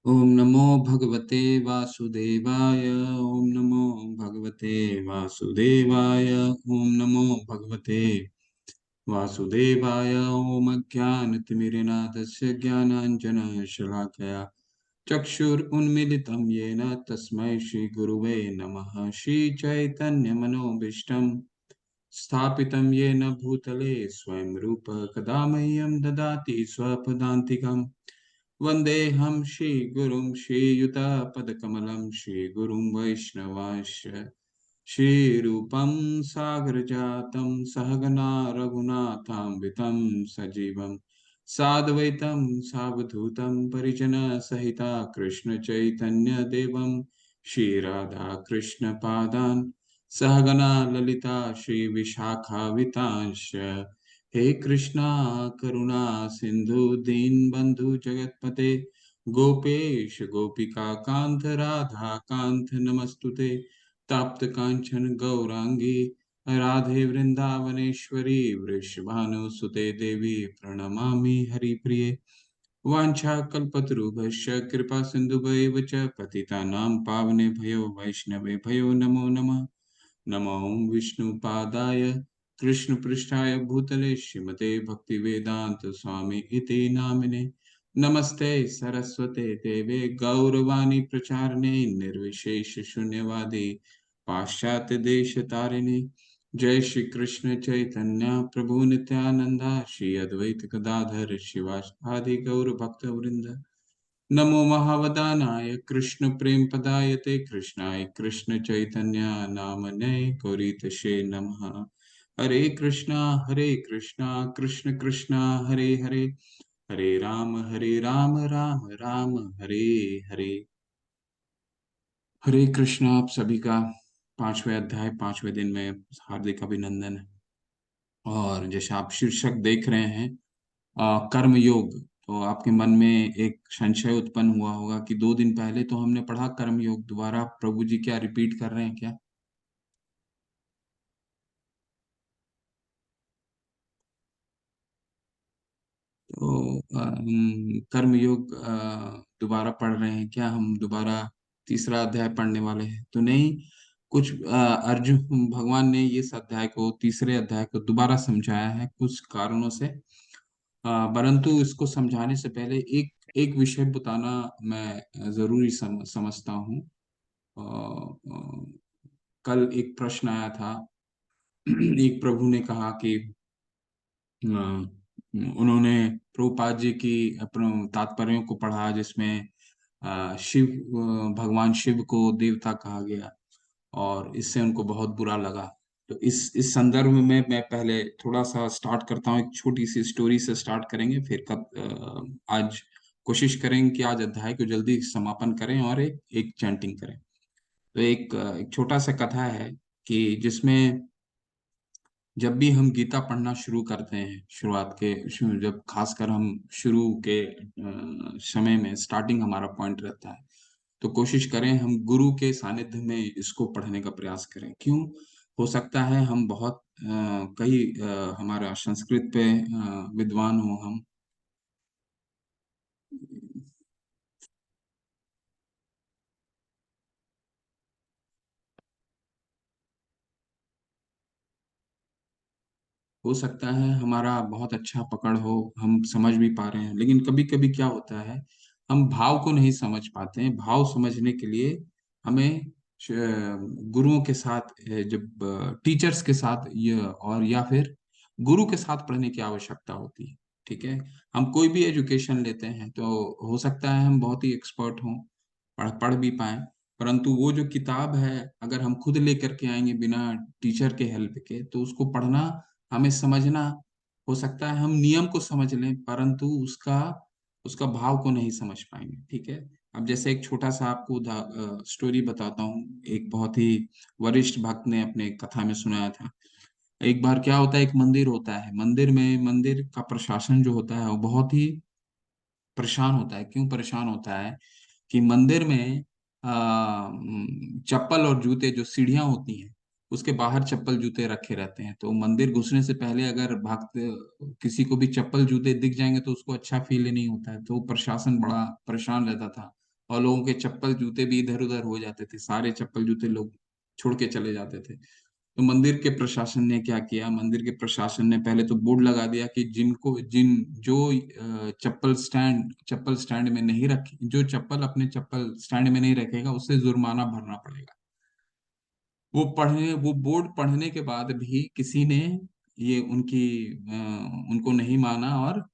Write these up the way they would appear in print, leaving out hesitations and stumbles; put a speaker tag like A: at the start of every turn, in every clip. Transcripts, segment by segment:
A: ओम नमो भगवते वासुदेवाय। ओम नमो भगवते वासुदेवाय। ओम नमो भगवते वासुदेवाय। ओम अज्ञानतिमिरनाथस्य ज्ञानाञ्जनशलाकया चक्षुरुन्मीलितं येन तस्मै श्रीगुरुवे नमः। श्रीचैतन्यमनोभीष्टं स्थापितं येन भूतले स्वयं रूपः कदा मह्यं ददाति स्वपदान्तिकम्। वन्देऽहं श्रीगुरुं श्रीयुतपदकमलं श्रीगुरुं वैष्णवांश्च श्रीरूपं सागरजातं सहगना रघुनाथान्वितं सजीवं साद्वैतं सावधूतं परिजनसहिता कृष्णचैतन्यदेवं श्रीराधाकृष्णपादान् सहगना ललिता श्रीविशाखावितांश्च। हे कृष्णा करुणा सिंधु दीनबंधु जगतपते गोपेश गोपिका कांत राधा कांत नमस्तुते। तप्त कांचन गौरांगी राधे वृंदावनेश्वरी वृषभानुसुते देवी प्रणमामि हरिप्रिये। वाञ्छाकल्पतरुभ्यश्च कृपा सिन्धुभैव च पतितानां पावनेभ्यो वैष्णवेभ्यो नमो नमः। नमो विष्णुपादाय कृष्णपृष्ठाय भूतले श्रीमते भक्तिवेदांत स्वामी इति नामिने। नमस्ते सरस्वते देवे गौरवाणी प्रचारिणे निर्विशेष शून्यवादी पाश्चात्य देश तारिणे। जय श्री कृष्ण चैतन्य प्रभु नित्यानंदा श्री अद्वैत गदाधर शिवासादि गौर भक्त वृंद। नमो महावदानाय कृष्ण प्रेम पदायते कृष्णाय कृष्ण चैतन्य नामने गौरीतशे नमः। हरे कृष्णा कृष्ण कृष्णा हरे हरे, हरे राम राम राम हरे हरे। हरे कृष्णा। आप सभी का पांचवें अध्याय पांचवें दिन में हार्दिक अभिनंदन है। और जैसे आप शीर्षक देख रहे हैं कर्म योग, तो आपके मन में एक संशय उत्पन्न हुआ होगा कि 2 दिन पहले तो हमने पढ़ा कर्म योग, दोबारा प्रभु जी क्या रिपीट कर रहे हैं क्या? तो कर्म योग दोबारा पढ़ रहे हैं क्या? हम दोबारा तीसरा अध्याय पढ़ने वाले हैं तो नहीं। कुछ अर्जुन भगवान ने इस अध्याय को, तीसरे अध्याय को दोबारा समझाया है कुछ कारणों से। परंतु इसको समझाने से पहले एक एक विषय बताना मैं जरूरी समझता हूँ। कल एक प्रश्न आया था। एक प्रभु ने कहा कि उन्होंने प्रभुपाद जी की अपने तात्पर्यों को पढ़ा जिसमें शिव, भगवान शिव को देवता कहा गया और इससे उनको बहुत बुरा लगा। तो इस संदर्भ में मैं पहले थोड़ा सा स्टार्ट करता हूँ। एक छोटी सी स्टोरी से स्टार्ट करेंगे, फिर कब आज कोशिश करेंगे कि आज अध्याय को जल्दी समापन करें और एक एक चैंटिंग करें। तो एक छोटा सा कथा है कि जिसमें जब भी हम गीता पढ़ना शुरू करते हैं, शुरुआत के जब खासकर हम शुरू के समय में स्टार्टिंग हमारा पॉइंट रहता है, तो कोशिश करें हम गुरु के सानिध्य में इसको पढ़ने का प्रयास करें। क्यों? हो सकता है हम बहुत कई हमारा संस्कृत पे विद्वान हो हम। हो सकता है हमारा बहुत अच्छा पकड़ हो, हम समझ भी पा रहे हैं, लेकिन कभी कभी क्या होता है, हम भाव को नहीं समझ पाते हैं। भाव समझने के लिए हमें गुरुओं के साथ, जब टीचर्स के साथ ये, और या फिर गुरु के साथ पढ़ने की आवश्यकता होती है। ठीक है। हम कोई भी एजुकेशन लेते हैं तो हो सकता है हम बहुत ही एक्सपर्ट हों, पढ़ पढ़ भी पाए, परंतु वो जो किताब है अगर हम खुद लेकर के आएंगे बिना टीचर के हेल्प के, तो उसको पढ़ना, हमें समझना, हो सकता है हम नियम को समझ लें परंतु उसका उसका भाव को नहीं समझ पाएंगे। ठीक है। अब जैसे एक छोटा सा आपको स्टोरी बताता हूँ। एक बहुत ही वरिष्ठ भक्त ने अपने कथा में सुनाया था। एक बार क्या होता है, एक मंदिर होता है, मंदिर में मंदिर का प्रशासन जो होता है वो बहुत ही परेशान होता है। क्यों परेशान होता है? कि मंदिर में चप्पल और जूते, जो सीढ़ियां होती हैं उसके बाहर चप्पल जूते रखे रहते हैं, तो मंदिर घुसने से पहले अगर भक्त किसी को भी चप्पल जूते दिख जाएंगे तो उसको अच्छा फील नहीं होता है। तो प्रशासन बड़ा परेशान रहता था। और लोगों के चप्पल जूते भी इधर उधर हो जाते थे, सारे चप्पल जूते लोग छोड़ के चले जाते थे। तो मंदिर के प्रशासन ने क्या किया, मंदिर के प्रशासन ने पहले तो बोर्ड लगा दिया कि जिनको जिन जो चप्पल स्टैंड में नहीं रखे, जो चप्पल अपने चप्पल स्टैंड में नहीं रखेगा उसे जुर्माना भरना पड़ेगा। वो बोर्ड पढ़ने के बाद भी किसी ने ये उनको नहीं माना, और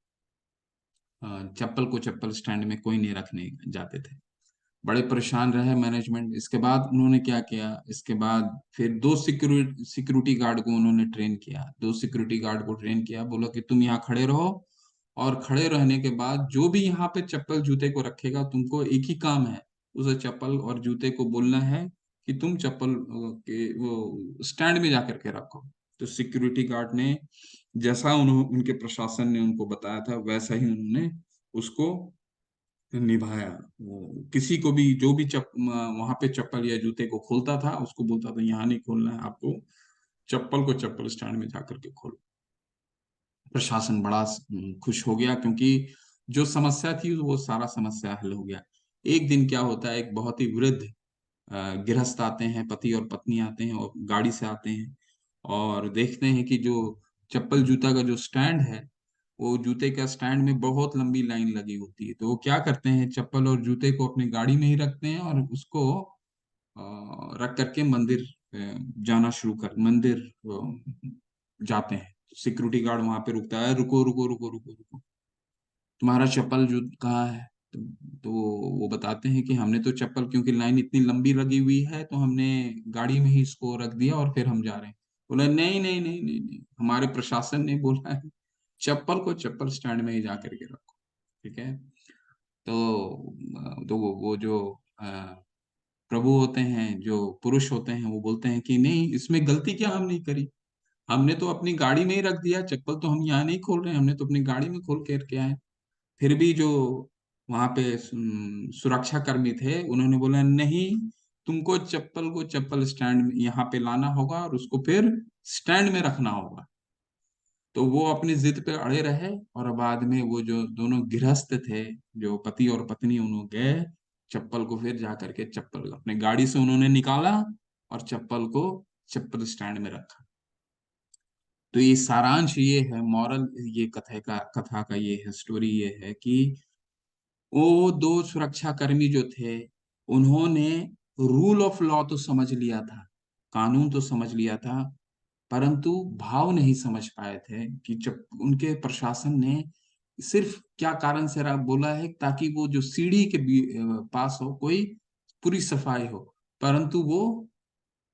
A: चप्पल को चप्पल स्टैंड में कोई नहीं रखने जाते थे। बड़े परेशान रहे मैनेजमेंट। इसके बाद उन्होंने क्या किया, इसके बाद फिर दो सिक्योरिटी गार्ड को उन्होंने ट्रेन किया, दो सिक्योरिटी गार्ड को ट्रेन किया, बोला कि तुम यहाँ खड़े रहो, और खड़े रहने के बाद जो भी यहाँ पे चप्पल जूते को रखेगा, तुमको एक ही काम है, उसे चप्पल और जूते को बोलना है कि तुम चप्पल के वो स्टैंड में जाकर के रखो। तो सिक्योरिटी गार्ड ने जैसा उनके प्रशासन ने उनको बताया था, वैसा ही उन्होंने उसको निभाया। वो किसी को भी, जो भी वहां पे चप्पल या जूते को खोलता था, उसको बोलता था यहाँ नहीं खोलना है आपको, चप्पल को चप्पल स्टैंड में जाकर के खोलो। प्रशासन बड़ा खुश हो गया, क्योंकि जो समस्या थी वो सारा समस्या हल हो गया। एक दिन क्या होता है, एक बहुत ही वृद्ध गृहस्थ आते हैं, पति और पत्नी आते हैं और गाड़ी से आते हैं, और देखते हैं कि जो चप्पल जूता का जो स्टैंड है, वो जूते का स्टैंड में बहुत लंबी लाइन लगी होती है। तो वो क्या करते हैं, चप्पल और जूते को अपनी गाड़ी में ही रखते हैं, और उसको रख करके मंदिर जाते हैं। सिक्योरिटी गार्ड वहां पे रुकता है, रुको रुको रुको रुको रुको, तुम्हारा चप्पल जो कहाँ है? तो वो बताते हैं कि हमने तो चप्पल, क्योंकि लाइन इतनी लंबी लगी हुई है, तो हमने गाड़ी में ही इसको रख दिया और फिर हम जा रहे हैं। बोला नहीं नहीं नहीं नहीं नहीं, हमारे प्रशासन ने बोला है चप्पल को चप्पल स्टैंड में ही जा करके रखो। ठीक है। तो वो जो प्रभु होते हैं, जो पुरुष होते हैं, वो बोलते हैं कि नहीं, इसमें गलती क्या हमने करी, हमने तो अपनी गाड़ी में ही रख दिया, चप्पल तो हम यहाँ नहीं खोल रहे हैं, हमने तो अपनी गाड़ी में खोल के आए। फिर भी जो वहां पे सुरक्षा कर्मी थे, उन्होंने बोला नहीं, तुमको चप्पल को चप्पल स्टैंड में यहाँ पे लाना होगा और उसको फिर स्टैंड में रखना होगा। तो वो अपनी जिद पे अड़े रहे, और बाद में वो जो दोनों गृहस्थ थे, जो पति और पत्नी, उन्होंने गए, चप्पल को फिर जा करके चप्पल अपने गाड़ी से उन्होंने निकाला और चप्पल को चप्पल स्टैंड में रखा। तो ये सारांश ये है, मॉरल ये कथा का ये है, स्टोरी ये है कि वो दो सुरक्षा कर्मी जो थे, उन्होंने रूल ऑफ लॉ तो समझ लिया था, कानून तो समझ लिया था, परंतु भाव नहीं समझ पाए थे कि जब उनके प्रशासन ने सिर्फ क्या कारण से बोला है, ताकि वो जो सीढ़ी के पास हो कोई पूरी सफाई हो, परंतु वो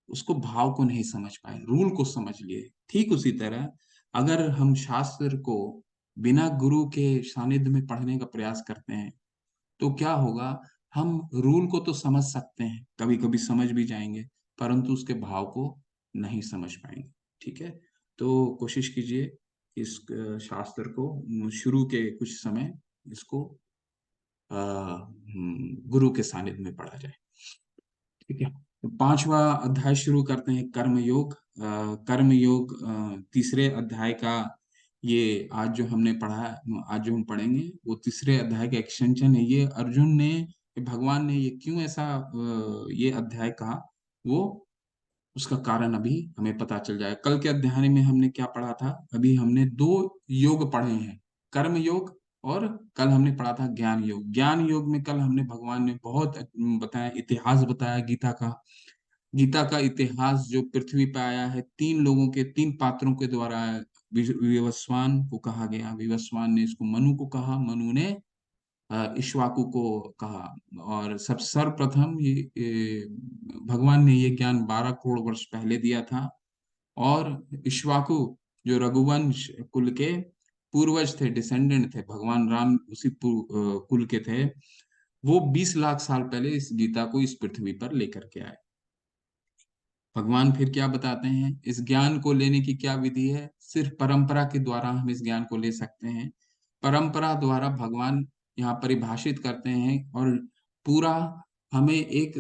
A: उसको भाव को नहीं समझ पाए, रूल को समझ लिए। ठीक उसी तरह अगर हम शास्त्र को बिना गुरु के सानिध्य में पढ़ने का प्रयास करते हैं, तो क्या होगा, हम रूल को तो समझ सकते हैं, कभी कभी समझ भी जाएंगे, परंतु उसके भाव को नहीं समझ पाएंगे। ठीक है। तो कोशिश कीजिए इस शास्त्र को शुरू के कुछ समय इसको गुरु के सानिध्य में पढ़ा जाए। ठीक है। तो पांचवा अध्याय शुरू करते हैं, कर्म योग। कर्म योग तीसरे अध्याय का, ये आज जो हमने पढ़ा, आज जो हम पढ़ेंगे वो तीसरे अध्याय का एक्सटेंशन है। ये अर्जुन ने, भगवान ने ये क्यों ऐसा ये अध्याय कहा, वो उसका कारण अभी हमें पता चल जाएगा। कल के अध्याय में हमने क्या पढ़ा था, अभी हमने दो योग पढ़े हैं, कर्म योग, और कल हमने पढ़ा था ज्ञान योग। ज्ञान योग में कल हमने, भगवान ने बहुत बताया, इतिहास बताया गीता का। गीता का इतिहास जो पृथ्वी पे आया है, तीन लोगों के, तीन पात्रों के द्वारा आया। विवस्वान को कहा गया, विवस्वान ने इसको मनु को कहा, मनु ने इक्ष्वाकु को कहा। और सब सर्वप्रथम भगवान ने ये ज्ञान 12 करोड़ वर्ष पहले दिया था। और इक्ष्वाकु जो रघुवंश कुल के पूर्वज थे, डिसेंडेंट थे, भगवान राम उसी कुल के थे, वो 20 लाख साल पहले इस गीता को इस पृथ्वी पर लेकर के आए। भगवान फिर क्या बताते हैं, इस ज्ञान को लेने की क्या विधि है, सिर्फ परंपरा के द्वारा हम इस ज्ञान को ले सकते हैं। परंपरा द्वारा भगवान यहाँ परिभाषित करते हैं, और पूरा हमें एक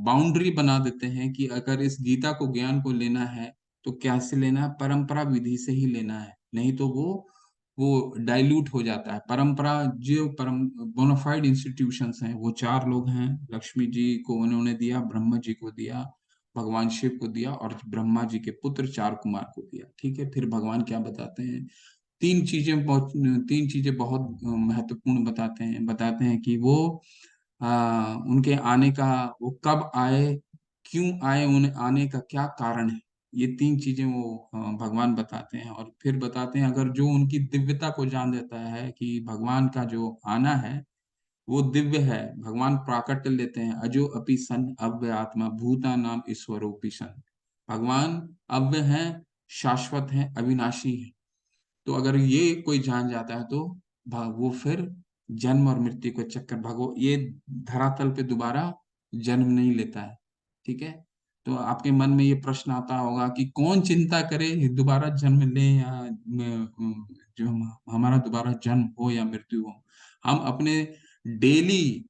A: बाउंड्री बना देते हैं कि अगर इस गीता को, ज्ञान को लेना है, तो कैसे लेना है, परंपरा विधि से ही लेना है, नहीं तो वो वो डाइल्यूट हो जाता है। परंपरा, जो परम बोनाफाइड इंस्टीट्यूशंस हैं, वो चार लोग हैं। लक्ष्मी जी को उन्होंने दिया, ब्रह्मा जी को दिया, भगवान शिव को दिया, और ब्रह्मा जी के पुत्र चार कुमार को दिया। ठीक है, फिर भगवान क्या बताते हैं? तीन चीजें बहुत महत्वपूर्ण बताते हैं कि वो उनके आने का, वो कब आए, क्यों आए, उन्हें आने का क्या कारण है। ये तीन चीजें वो भगवान बताते हैं। और फिर बताते हैं, अगर जो उनकी दिव्यता को जान देता है कि भगवान का जो आना है वो दिव्य है, भगवान प्राकट्य लेते हैं, अजो अपि सन अव्य आत्मा भूता नाम ईश्वरोपि सन। भगवान अव्य है, शाश्वत है, अविनाशी है। तो अगर ये कोई जान जाता है तो वो फिर जन्म और मृत्यु के चक्कर, भगो ये धरातल पे दोबारा जन्म नहीं लेता है। ठीक है। तो आपके मन में ये प्रश्न आता होगा कि कौन चिंता करे दोबारा जन्म ले या जो हमारा दोबारा जन्म हो या मृत्यु हो। हम अपने डेली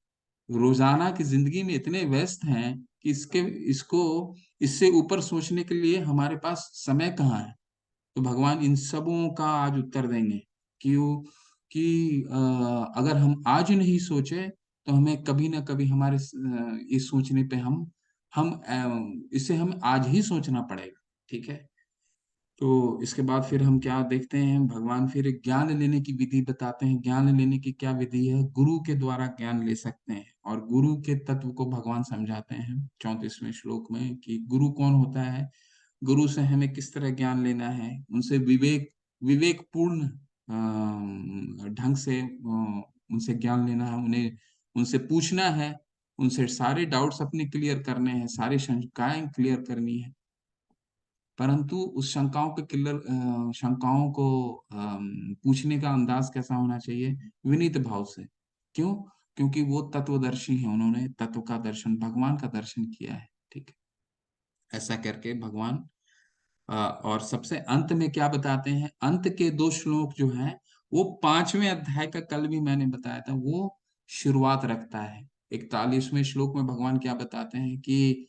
A: रोजाना की जिंदगी में इतने व्यस्त हैं कि इसको इससे ऊपर सोचने के लिए हमारे पास समय कहाँ है। तो भगवान इन सबों का आज उत्तर देंगे कि अगर हम आज नहीं सोचे तो हमें कभी ना कभी हमारे इस सोचने पे इसे हमें आज ही सोचना पड़ेगा। ठीक है। तो इसके बाद फिर हम क्या देखते हैं, भगवान फिर एक ज्ञान लेने की विधि बताते हैं। ज्ञान लेने की क्या विधि है? गुरु के द्वारा ज्ञान ले सकते हैं, और गुरु के तत्व को भगवान समझाते हैं 34वें श्लोक में कि गुरु कौन होता है, गुरु से हमें किस तरह ज्ञान लेना है, उनसे विवेकपूर्ण ढंग से उनसे ज्ञान लेना है, उन्हें उनसे पूछना है, उनसे सारे डाउट्स अपने क्लियर करने हैं, सारी शंकाएं क्लियर करनी है। परंतु उस शंकाओं को पूछने का अंदाज कैसा होना चाहिए? विनीत भाव से। क्यों? क्योंकि वो तत्वदर्शी हैं, उन्होंने तत्व का दर्शन, भगवान का दर्शन किया है। ठीक है। ऐसा करके भगवान और सबसे अंत में क्या बताते हैं? अंत के दो श्लोक जो हैं वो 5वें अध्याय का, कल भी मैंने बताया था, वो शुरुआत रखता है। 41वें श्लोक में भगवान क्या बताते हैं कि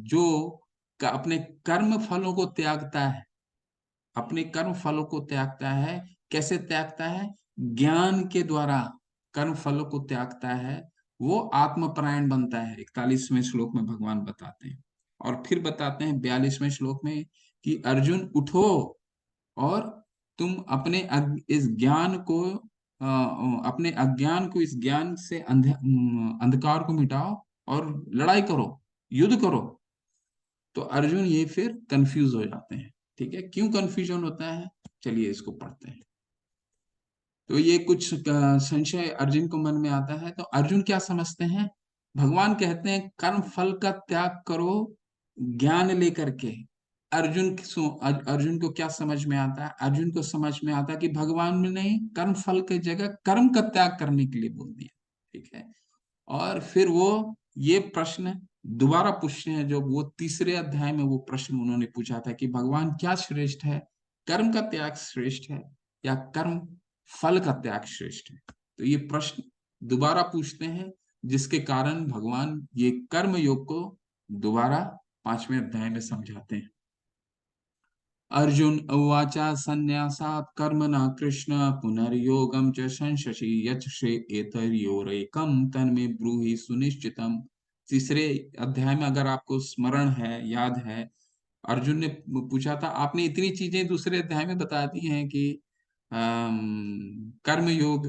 A: जो अपने कर्म फलों को त्यागता है, अपने कर्म फलों को त्यागता है, कैसे त्यागता है? ज्ञान के द्वारा कर्म फलों को त्यागता है, वो आत्मपरायण बनता है। 41वें श्लोक में भगवान बताते हैं। और फिर बताते हैं 42वें श्लोक में कि अर्जुन उठो और तुम इस ज्ञान को अपने अज्ञान को, इस ज्ञान से अंधकार को मिटाओ और लड़ाई करो, युद्ध करो। तो अर्जुन ये फिर कंफ्यूज हो जाते हैं। ठीक है, क्यों कंफ्यूजन होता है? चलिए इसको पढ़ते हैं। तो ये कुछ संशय अर्जुन को मन में आता है। तो अर्जुन क्या समझते हैं? भगवान कहते हैं कर्म फल का त्याग करो ज्ञान लेकर के। अर्जुन को क्या समझ में आता है? अर्जुन को समझ में आता है कि भगवान ने कर्म फल की जगह कर्म का त्याग करने के लिए बोल दिया। ठीक है। और फिर वो ये प्रश्न दोबारा पूछते हैं, जो वो तीसरे अध्याय में वो प्रश्न उन्होंने पूछा था कि भगवान क्या श्रेष्ठ है, कर्म का त्याग श्रेष्ठ है या कर्म फल का त्याग श्रेष्ठ है? तो ये प्रश्न दोबारा पूछते हैं, जिसके कारण भगवान ये कर्म योग को दोबारा 5वें अध्याय में समझाते हैं। अर्जुन उवाच संन्यासात् कर्मणा कृष्ण पुनर्योगं च संशसि यच्छ्रे एतयोरेकं तन्मे ब्रूहि सुनिश्चितम्। तीसरे अध्याय में अगर आपको स्मरण है, याद है, अर्जुन ने पूछा था, आपने इतनी चीजें दूसरे अध्याय में बता दी हैं कि कर्म योग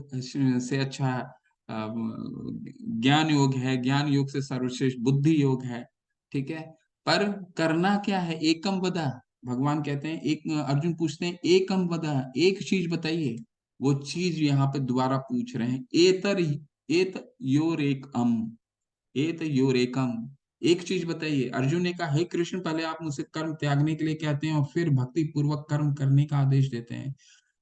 A: से अच्छा ज्ञान योग है, ज्ञान योग से सर्वश्रेष्ठ बुद्धि योग है। ठीक है। पर करना क्या है? एकम वदा। भगवान कहते हैं, एक अर्जुन पूछते हैं एकम वदा, एक चीज बताइए। वो चीज यहाँ पे दोबारा पूछ रहे हैं, एत योर एत योर एकम, एक चीज बताइए। अर्जुन ने कहा, हे कृष्ण, पहले आप मुझसे कर्म त्यागने के लिए कहते हैं और फिर भक्ति पूर्वक कर्म करने का आदेश देते हैं।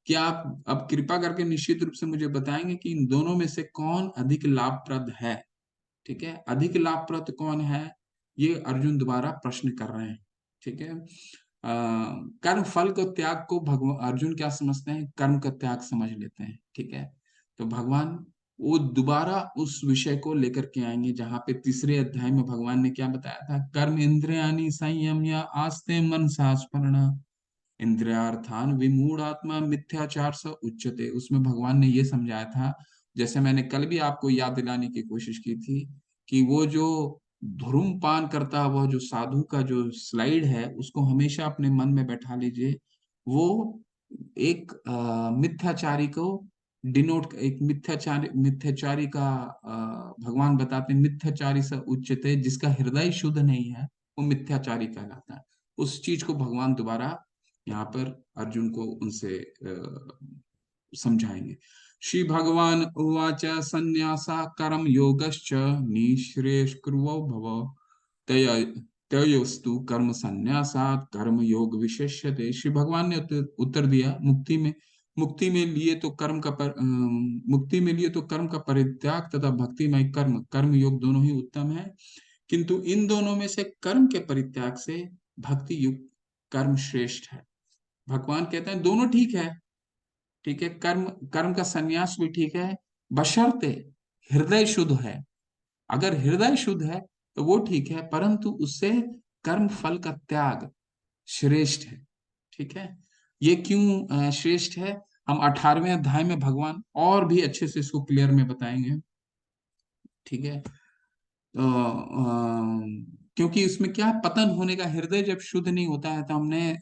A: क्या आप अब कृपा करके निश्चित रूप से मुझे बताएंगे कि इन दोनों में से कौन अधिक लाभप्रद है? ठीक है, अधिक लाभप्रद कौन है? ये अर्जुन दोबारा प्रश्न कर रहे हैं। ठीक है। कर्म फल को त्याग को भगवान अर्जुन क्या समझते हैं? कर्म का त्याग समझ लेते हैं। ठीक है। तो भगवान वो दोबारा उस विषय को लेकर के आएंगे जहां पे तीसरे अध्याय में भगवान ने क्या बताया था? कर्म इंद्रियाणि संयम या आस्ते मन सा स्मरण। इंद्रियार्थान विमूढ़ात्मा मिथ्याचार स उच्यते। उसमें भगवान ने ये समझाया था, जैसे मैंने कल भी आपको याद दिलाने की कोशिश की थी, कि वो जो धूम्रपान करता हुआ जो साधु का जो स्लाइड है, उसको हमेशा अपने मन में बैठा लीजिए। वो एक मिथ्याचारी को डिनोट, एक मिथ्याचारी का भगवान बताते हैं मिथ्याचारी से उच्चते, जिसका हृदय शुद्ध नहीं है वो मिथ्याचारी कहलाता है। उस चीज को भगवान दोबारा यहाँ पर अर्जुन को उनसे समझाएंगे। श्री भगवान उवाच संन्यासा कर्म योगश्च निःश्रेयस्कुर्वो भव तय तयोस्तु कर्म संन्यासात् कर्म योग विशेष्यते। श्री भगवान ने उत्तर दिया, मुक्ति में लिए तो कर्म का परित्याग तथा भक्तिमय कर्म कर्म योग दोनों ही उत्तम है, किंतु इन दोनों में से कर्म के परित्याग से भक्ति युक्त कर्म श्रेष्ठ है। भगवान कहते हैं दोनों ठीक है, ठीक है, कर्म कर्म का संन्यास भी ठीक है, बशर्ते हृदय शुद्ध है। अगर हृदय शुद्ध है तो वो ठीक है, परंतु उससे कर्म फल का त्याग श्रेष्ठ है। ठीक है, ये क्यों श्रेष्ठ है, हम 18वें अध्याय में भगवान और भी अच्छे से इसको क्लियर में बताएंगे। ठीक है, तो क्योंकि इसमें क्या पतन होने का, हृदय जब शुद्ध नहीं होता है, तो हमने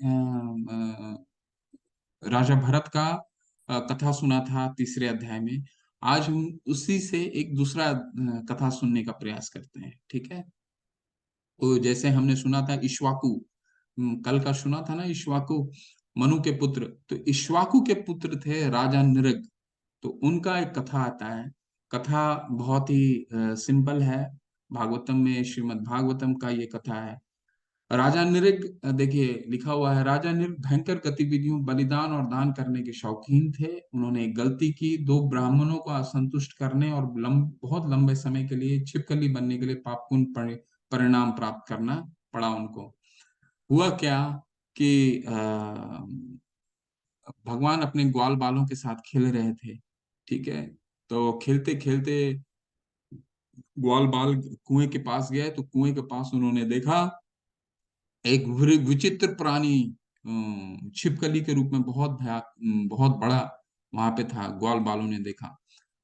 A: राजा भरत का कथा सुना था तीसरे अध्याय में। आज हम उसी से एक दूसरा कथा सुनने का प्रयास करते हैं। ठीक है, तो जैसे हमने सुना था इक्ष्वाकु, कल का सुना था ना, इक्ष्वाकु मनु के पुत्र। तो इक्ष्वाकु के पुत्र थे राजा नृग। तो उनका एक कथा आता है। कथा बहुत ही सिंपल है, भागवतम में, श्रीमद् भागवतम का ये कथा है। राजा नृग, देखिए लिखा हुआ है, राजा नृग भयंकर गतिविधियों, बलिदान और दान करने के शौकीन थे। उन्होंने एक गलती की, दो ब्राह्मणों को असंतुष्ट करने और बहुत लंबे समय के लिए छिपकली बनने के लिए पापपूर्ण परिणाम प्राप्त करना पड़ा उनको। हुआ क्या कि भगवान अपने ग्वाल बालों के साथ खेल रहे थे। ठीक है, तो खेलते खेलते ग्वाल बाल कुएं के पास गए, तो कुएं के पास उन्होंने देखा एक विचित्र प्राणी छिपकली के रूप में बहुत बड़ा वहां पे था। ग्वाल बालों ने देखा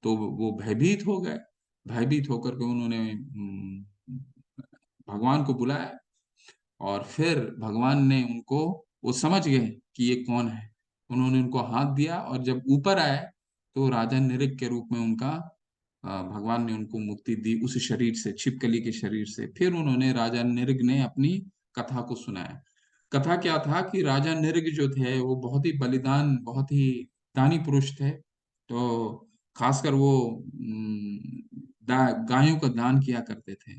A: तो वो भयभीत हो गए। भयभीत होकर के उन्होंने भगवान को बुलाया, और फिर भगवान ने उनको, वो समझ गए कि ये कौन है। उन्होंने उनको हाथ दिया, और जब ऊपर आए तो राजा नृग के रूप में उनका भगवान ने उनको मुक्ति दी उस शरीर से, छिपकली के शरीर से। फिर उन्होंने, राजा नृग ने अपनी कथा को सुनाया। कथा क्या था कि राजा नृग जो थे वो बहुत ही बलिदान, बहुत ही दानी पुरुष थे। तो खासकर वो गायों का दान किया करते थे।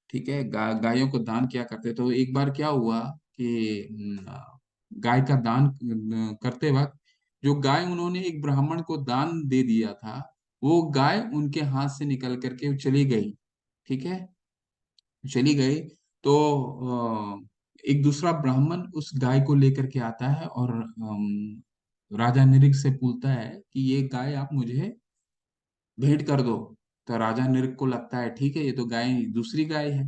A: ठीक है, गायों को दान किया करते। तो एक बार क्या हुआ कि गाय का दान करते वक्त, जो गाय उन्होंने एक ब्राह्मण को दान दे दिया था, वो गाय उनके हाथ से निकल करके चली गई। ठीक है, चली गई। तो एक दूसरा ब्राह्मण उस गाय को लेकर के आता है, और राजा नृग से पूछता है कि ये गाय आप मुझे भेंट कर दो। तो राजा नृग को लगता है ठीक है, ये तो गाय दूसरी गाय है।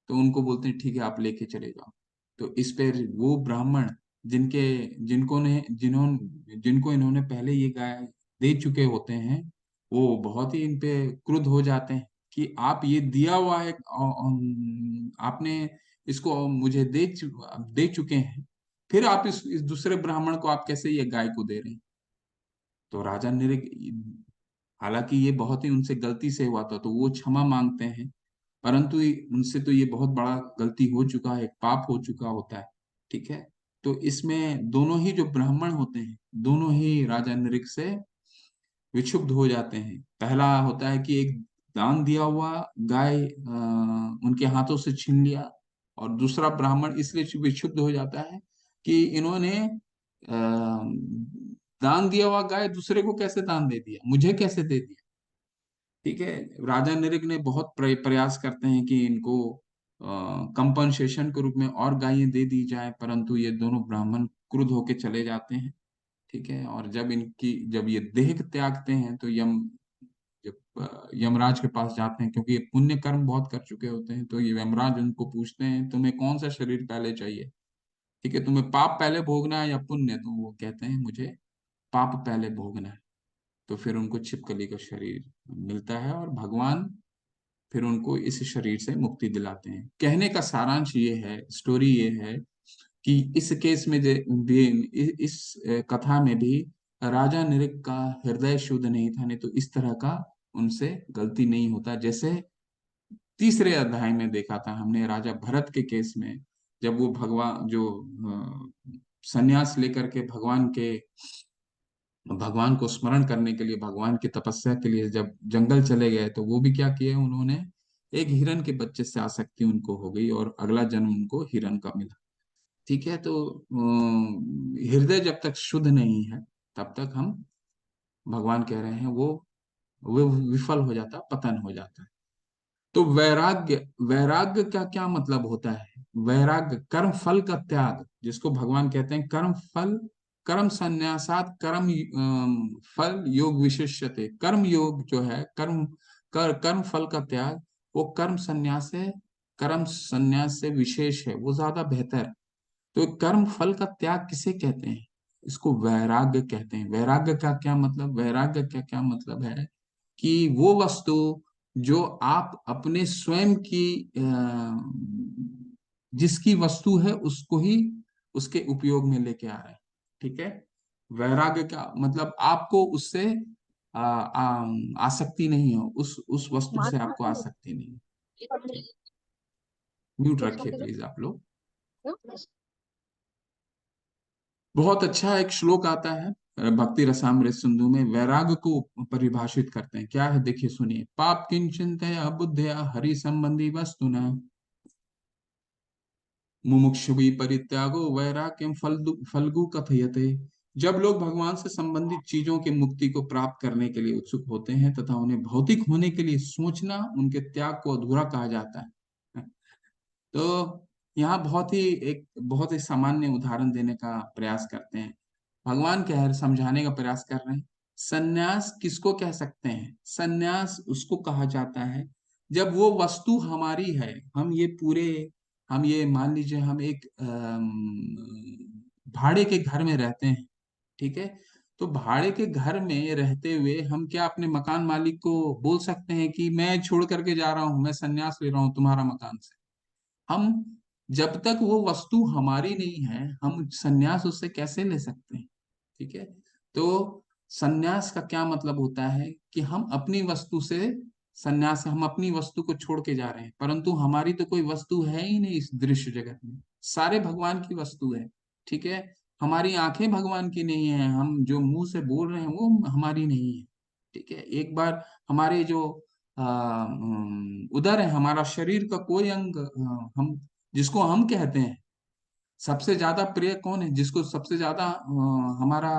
A: तो उनको बोलते हैं ठीक है, आप लेके चले जाओ। तो इस पे वो ब्राह्मण, जिनके जिनको ने जिन्होंने जिनको इन्होंने पहले ये गाय दे चुके होते हैं, वो बहुत ही इन पे क्रुद्ध हो जाते हैं कि आप ये दिया हुआ है, आपने इसको मुझे दे चुके हैं, फिर आप इस दूसरे ब्राह्मण को आप कैसे ये गाय को दे रहे हैं। तो राजा नृग, हालांकि ये बहुत ही उनसे गलती से हुआ था, तो वो क्षमा मांगते हैं, परंतु उनसे तो ये बहुत बड़ा गलती हो चुका है, एक पाप हो चुका होता है। ठीक है, तो इसमें दोनों ही जो ब्राह्मण होते हैं, दोनों ही राजा नृग से विक्षुब्ध हो जाते हैं। पहला होता है कि एक दान दिया हुआ गाय उनके हाथों से छीन लिया, और दूसरा ब्राह्मण इसलिए विक्षुब्ध हो जाता है कि इन्होंने दान दिया हुआ गाय दूसरे को कैसे दान दे दिया, मुझे कैसे दे दिया। ठीक है, राजा नृग ने बहुत प्रयास करते हैं कि इनको कंपनसेशन के रूप में और गायें दे दी जाए, परंतु ये दोनों ब्राह्मण क्रुद्ध होके चले जाते हैं। ठीक है, और जब ये देह त्यागते हैं, तो जब यमराज के पास जाते हैं, क्योंकि ये पुण्य कर्म बहुत कर चुके होते हैं, तो ये यमराज उनको पूछते हैं तुम्हें कौन सा शरीर पहले चाहिए। ठीक है, तुम्हें पाप पहले भोगना है या पुण्य, तो वो कहते हैं मुझे पाप पहले भोगना है। तो फिर उनको छिपकली का शरीर मिलता है और भगवान फिर उनको इस शरीर से मुक्ति दिलाते हैं। कहने का सारांश ये है, स्टोरी ये है कि इस केस में भी इस कथा में भी राजा नृप का हृदय शुद्ध नहीं था, नहीं तो इस तरह का उनसे गलती नहीं होता। जैसे तीसरे अध्याय में देखा था हमने राजा भरत के केस में, जब वो भगवान जो संन्यास लेकर के भगवान को स्मरण करने के लिए, भगवान की तपस्या के लिए जब जंगल चले गए, तो वो भी क्या किए उन्होंने, एक हिरन के बच्चे से आसक्ति उनको हो गई और अगला जन्म उनको हिरन का मिला। ठीक है, तो हृदय जब तक शुद्ध नहीं है तब तक हम, भगवान कह रहे हैं, वो विफल हो जाता, पतन हो जाता है। तो वैराग्य, वैराग्य का क्या मतलब होता है? वैराग्य कर्म फल का त्याग, जिसको भगवान कहते हैं कर्म फल, कर्म संन्यासात कर्म फल योग विशिष्यते। कर्म योग जो है, कर्म फल का त्याग, वो कर्म संन्यास से विशेष है, वो ज्यादा बेहतर है। तो कर्म फल का त्याग किसे कहते हैं? इसको वैराग्य कहते हैं। वैराग्य का क्या मतलब, वैराग्य का क्या मतलब है कि वो वस्तु जो आप अपने स्वयं की जिसकी वस्तु है उसको ही उसके उपयोग में लेके आ रहे हैं। ठीक है, वैराग्य का मतलब आपको उससे आसक्ति नहीं हो, उस वस्तु से आपको आसक्ति नहीं है। म्यूट रखिए प्लीज आप लोग। बहुत अच्छा एक श्लोक आता है भक्ति रसामृत सिंधु में, वैराग्य को परिभाषित करते हैं। क्या है देखिए, सुनिए। पाप किंचितया बुद्धया हरि संबंधी वस्तुना मुमुक्षुभि परित्यागो वैराग्यम फल्गु कथयते। जब लोग भगवान से संबंधित चीजों की मुक्ति को प्राप्त करने के लिए उत्सुक होते हैं तथा उन्हें भौतिक होने के लिए सोचना, उनके त्याग को अधूरा कहा जाता है। तो यहाँ बहुत ही सामान्य उदाहरण देने का प्रयास करते हैं। भगवान क्या है, समझाने का प्रयास कर रहे हैं। सन्यास किसको कह सकते हैं? सन्यास उसको कहा जाता है जब वो वस्तु हमारी है, हम ये मान लीजिए हम एक भाड़े के घर में रहते हैं। ठीक है, तो भाड़े के घर में रहते हुए हम क्या अपने मकान मालिक को बोल सकते हैं कि मैं छोड़ करके जा रहा हूं, मैं सन्यास ले रहा हूं तुम्हारा मकान से? हम, जब तक वो वस्तु हमारी नहीं है, हम सन्यास उससे कैसे ले सकते हैं? ठीक है, तो सन्यास का क्या मतलब होता है कि हम अपनी वस्तु से सन्यास, हम अपनी वस्तु को छोड़ के जा रहे हैं, परंतु हमारी तो कोई वस्तु है ही नहीं इस दृश्य जगत में, सारे भगवान की वस्तु है। ठीक है, हमारी आंखें भगवान की नहीं है, हम जो मुंह से बोल रहे हैं वो हमारी नहीं है। ठीक है, एक बार हमारे जो उदर है, हमारा शरीर का कोई अंग, हम जिसको हम कहते हैं सबसे ज्यादा प्रिय कौन है, जिसको सबसे ज्यादा हमारा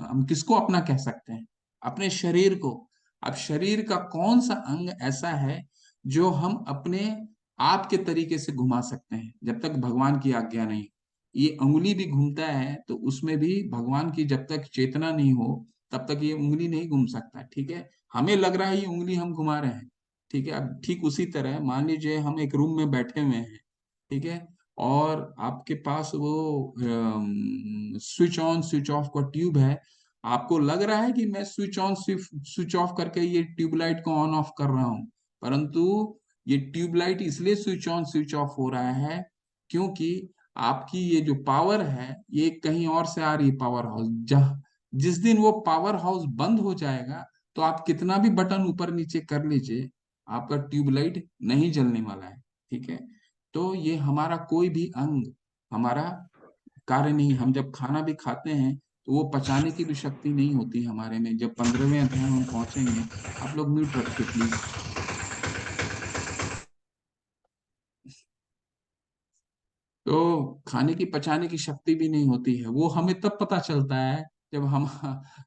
A: हम किसको अपना कह सकते हैं? अपने शरीर को। अब शरीर का कौन सा अंग ऐसा है जो हम अपने आप के तरीके से घुमा सकते हैं जब तक भगवान की आज्ञा नहीं? ये उंगली भी घूमता है तो उसमें भी भगवान की जब तक चेतना नहीं हो तब तक ये उंगली नहीं घूम सकता। ठीक है, हमें लग रहा है ये उंगली हम घुमा रहे हैं। ठीक है, अब ठीक उसी तरह मान लीजिए हम एक रूम में बैठे हुए हैं। ठीक है, और आपके पास वो स्विच ऑन स्विच ऑफ का ट्यूब है। आपको लग रहा है कि मैं स्विच ऑन स्विच ऑफ करके ये ट्यूबलाइट को ऑन ऑफ कर रहा हूं, परंतु ये ट्यूबलाइट इसलिए स्विच ऑन स्विच ऑफ हो रहा है क्योंकि आपकी ये जो पावर है ये कहीं और से आ रही है, पावर हाउस। जहाँ जिस दिन वो पावर हाउस बंद हो जाएगा तो आप कितना भी बटन ऊपर नीचे कर लीजिए, आपका ट्यूबलाइट नहीं जलने वाला है। ठीक है, तो ये हमारा कोई भी अंग हमारा कार्य नहीं, हम जब खाना भी खाते हैं तो वो पचाने की भी शक्ति नहीं होती हमारे में। जब 15वें अध्याय में हम पहुंचेंगे, आप लोग म्यूट रखिए प्लीज। तो खाने की पचाने की शक्ति भी नहीं होती है, वो हमें तब पता चलता है जब हम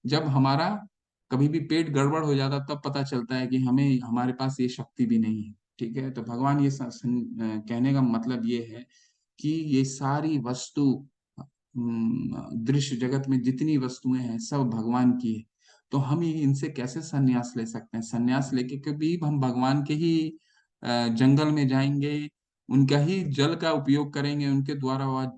A: जब हमारा कभी भी पेट गड़बड़ हो जाता, तब पता चलता है कि हमें हमारे पास ये शक्ति भी नहीं है। ठीक है, तो भगवान ये कहने का मतलब ये है कि ये सारी वस्तु, दृश्य जगत में जितनी वस्तुएं हैं सब भगवान की है। तो हम इनसे कैसे संन्यास ले सकते हैं? संन्यास लेके कभी हम भगवान के ही जंगल में जाएंगे, उनका ही जल का उपयोग करेंगे, उनके द्वारा वह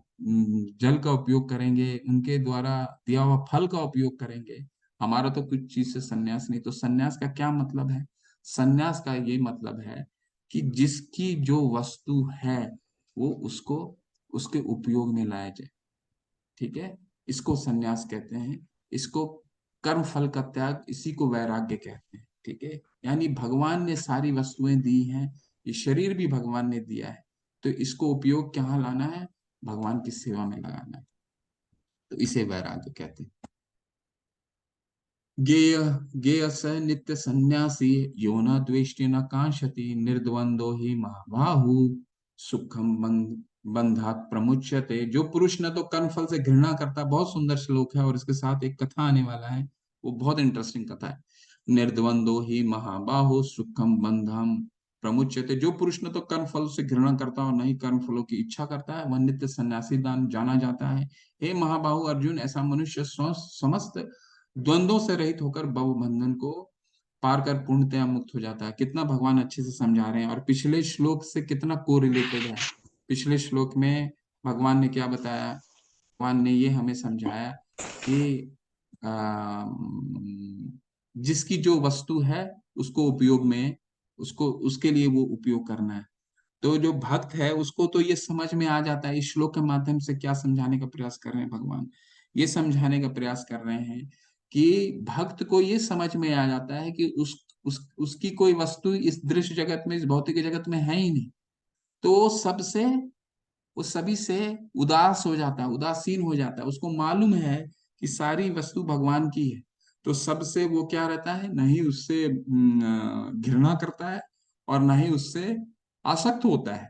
A: जल का उपयोग करेंगे, उनके द्वारा दिया हुआ फल का उपयोग करेंगे। हमारा तो कुछ चीज से संन्यास नहीं। तो संन्यास का क्या मतलब है? संन्यास का ये मतलब है कि जिसकी जो वस्तु है वो उसको उसके उपयोग में लाया जाए। ठीक है, इसको संन्यास कहते हैं। इसको कर्म फल का त्याग, इसी को वैराग्य कहते हैं। ठीक है, यानी भगवान ने सारी वस्तुएं दी हैं, ये शरीर भी भगवान ने दिया है, तो इसको उपयोग कहाँ लाना है? भगवान की सेवा में लगाना है। तो इसे वैराग्य कहते हैं। गेय गेय स नित्य सन्यासी, यो न द्वेष्टि न कांक्षति, निर्द्वंदो ही महाबाहु, सुखम बंधात प्रमुच्यते। जो पुरुष न तो कर्म फल से घृणा करता, बहुत सुंदर श्लोक है, और इसके साथ एक कथा आने वाला है, वो बहुत इंटरेस्टिंग कथा है। निर्द्वंदो ही महाबाहु, सुखम बंधम प्रमुच्यते। जो पुरुष न तो कर्म फल से घृणा करता और न ही कर्म फलों की इच्छा करता है, वह नित्य सन्यासी दान जाना जाता है। हे महाबाहु अर्जुन, ऐसा मनुष्य समस्त द्वंद्वों से रहित होकर भव बंधन को पार कर पूर्णतया मुक्त हो जाता है। कितना भगवान अच्छे से समझा रहे हैं, और पिछले श्लोक से कितना कोरिलेटेड है। पिछले श्लोक में भगवान ने क्या बताया? भगवान ने ये हमें समझाया कि आ, जिसकी जो वस्तु है उसको उपयोग में, उसको उसके लिए वो उपयोग करना है। तो जो भक्त है उसको तो ये समझ में आ जाता है। इस श्लोक के माध्यम से क्या समझाने का प्रयास कर रहे हैं भगवान? ये समझाने का प्रयास कर रहे हैं कि भक्त को ये समझ में आ जाता है कि उसकी कोई वस्तु इस दृश्य जगत में, इस भौतिक जगत में है ही नहीं। तो वो सभी से उदास हो जाता है, उदासीन हो जाता है। उसको मालूम है कि सारी वस्तु भगवान की है, तो सबसे वो क्या रहता है, न ही उससे घृणा करता है और न ही उससे आसक्त होता है।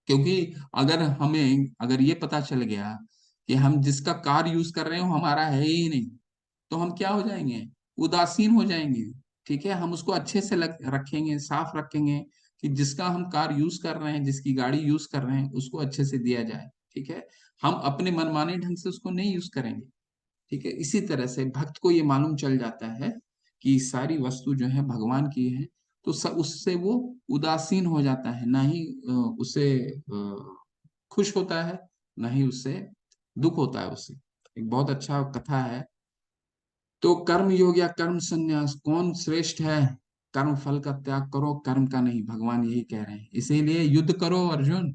A: क्योंकि अगर ये पता चल गया कि हम जिसका कार यूज कर रहे हो हमारा है ही नहीं, तो हम क्या हो जाएंगे? उदासीन हो जाएंगे। ठीक है, हम उसको अच्छे से रखेंगे, साफ रखेंगे कि जिसका हम कार यूज कर रहे हैं, जिसकी गाड़ी यूज कर रहे हैं, उसको अच्छे से दिया जाए। ठीक है, हम अपने मनमाने ढंग से उसको नहीं यूज करेंगे। ठीक है, इसी तरह से भक्त को ये मालूम चल जाता है कि सारी वस्तु जो है भगवान की है, तो उससे वो उदासीन हो जाता है, ना ही उसे खुश होता है, ना ही उससे दुख होता है उससे। एक बहुत अच्छा कथा है। तो कर्म योग या कर्म संन्यास कौन श्रेष्ठ है? कर्म फल का त्याग करो, कर्म का नहीं, भगवान यही कह रहे हैं। इसीलिए युद्ध करो अर्जुन।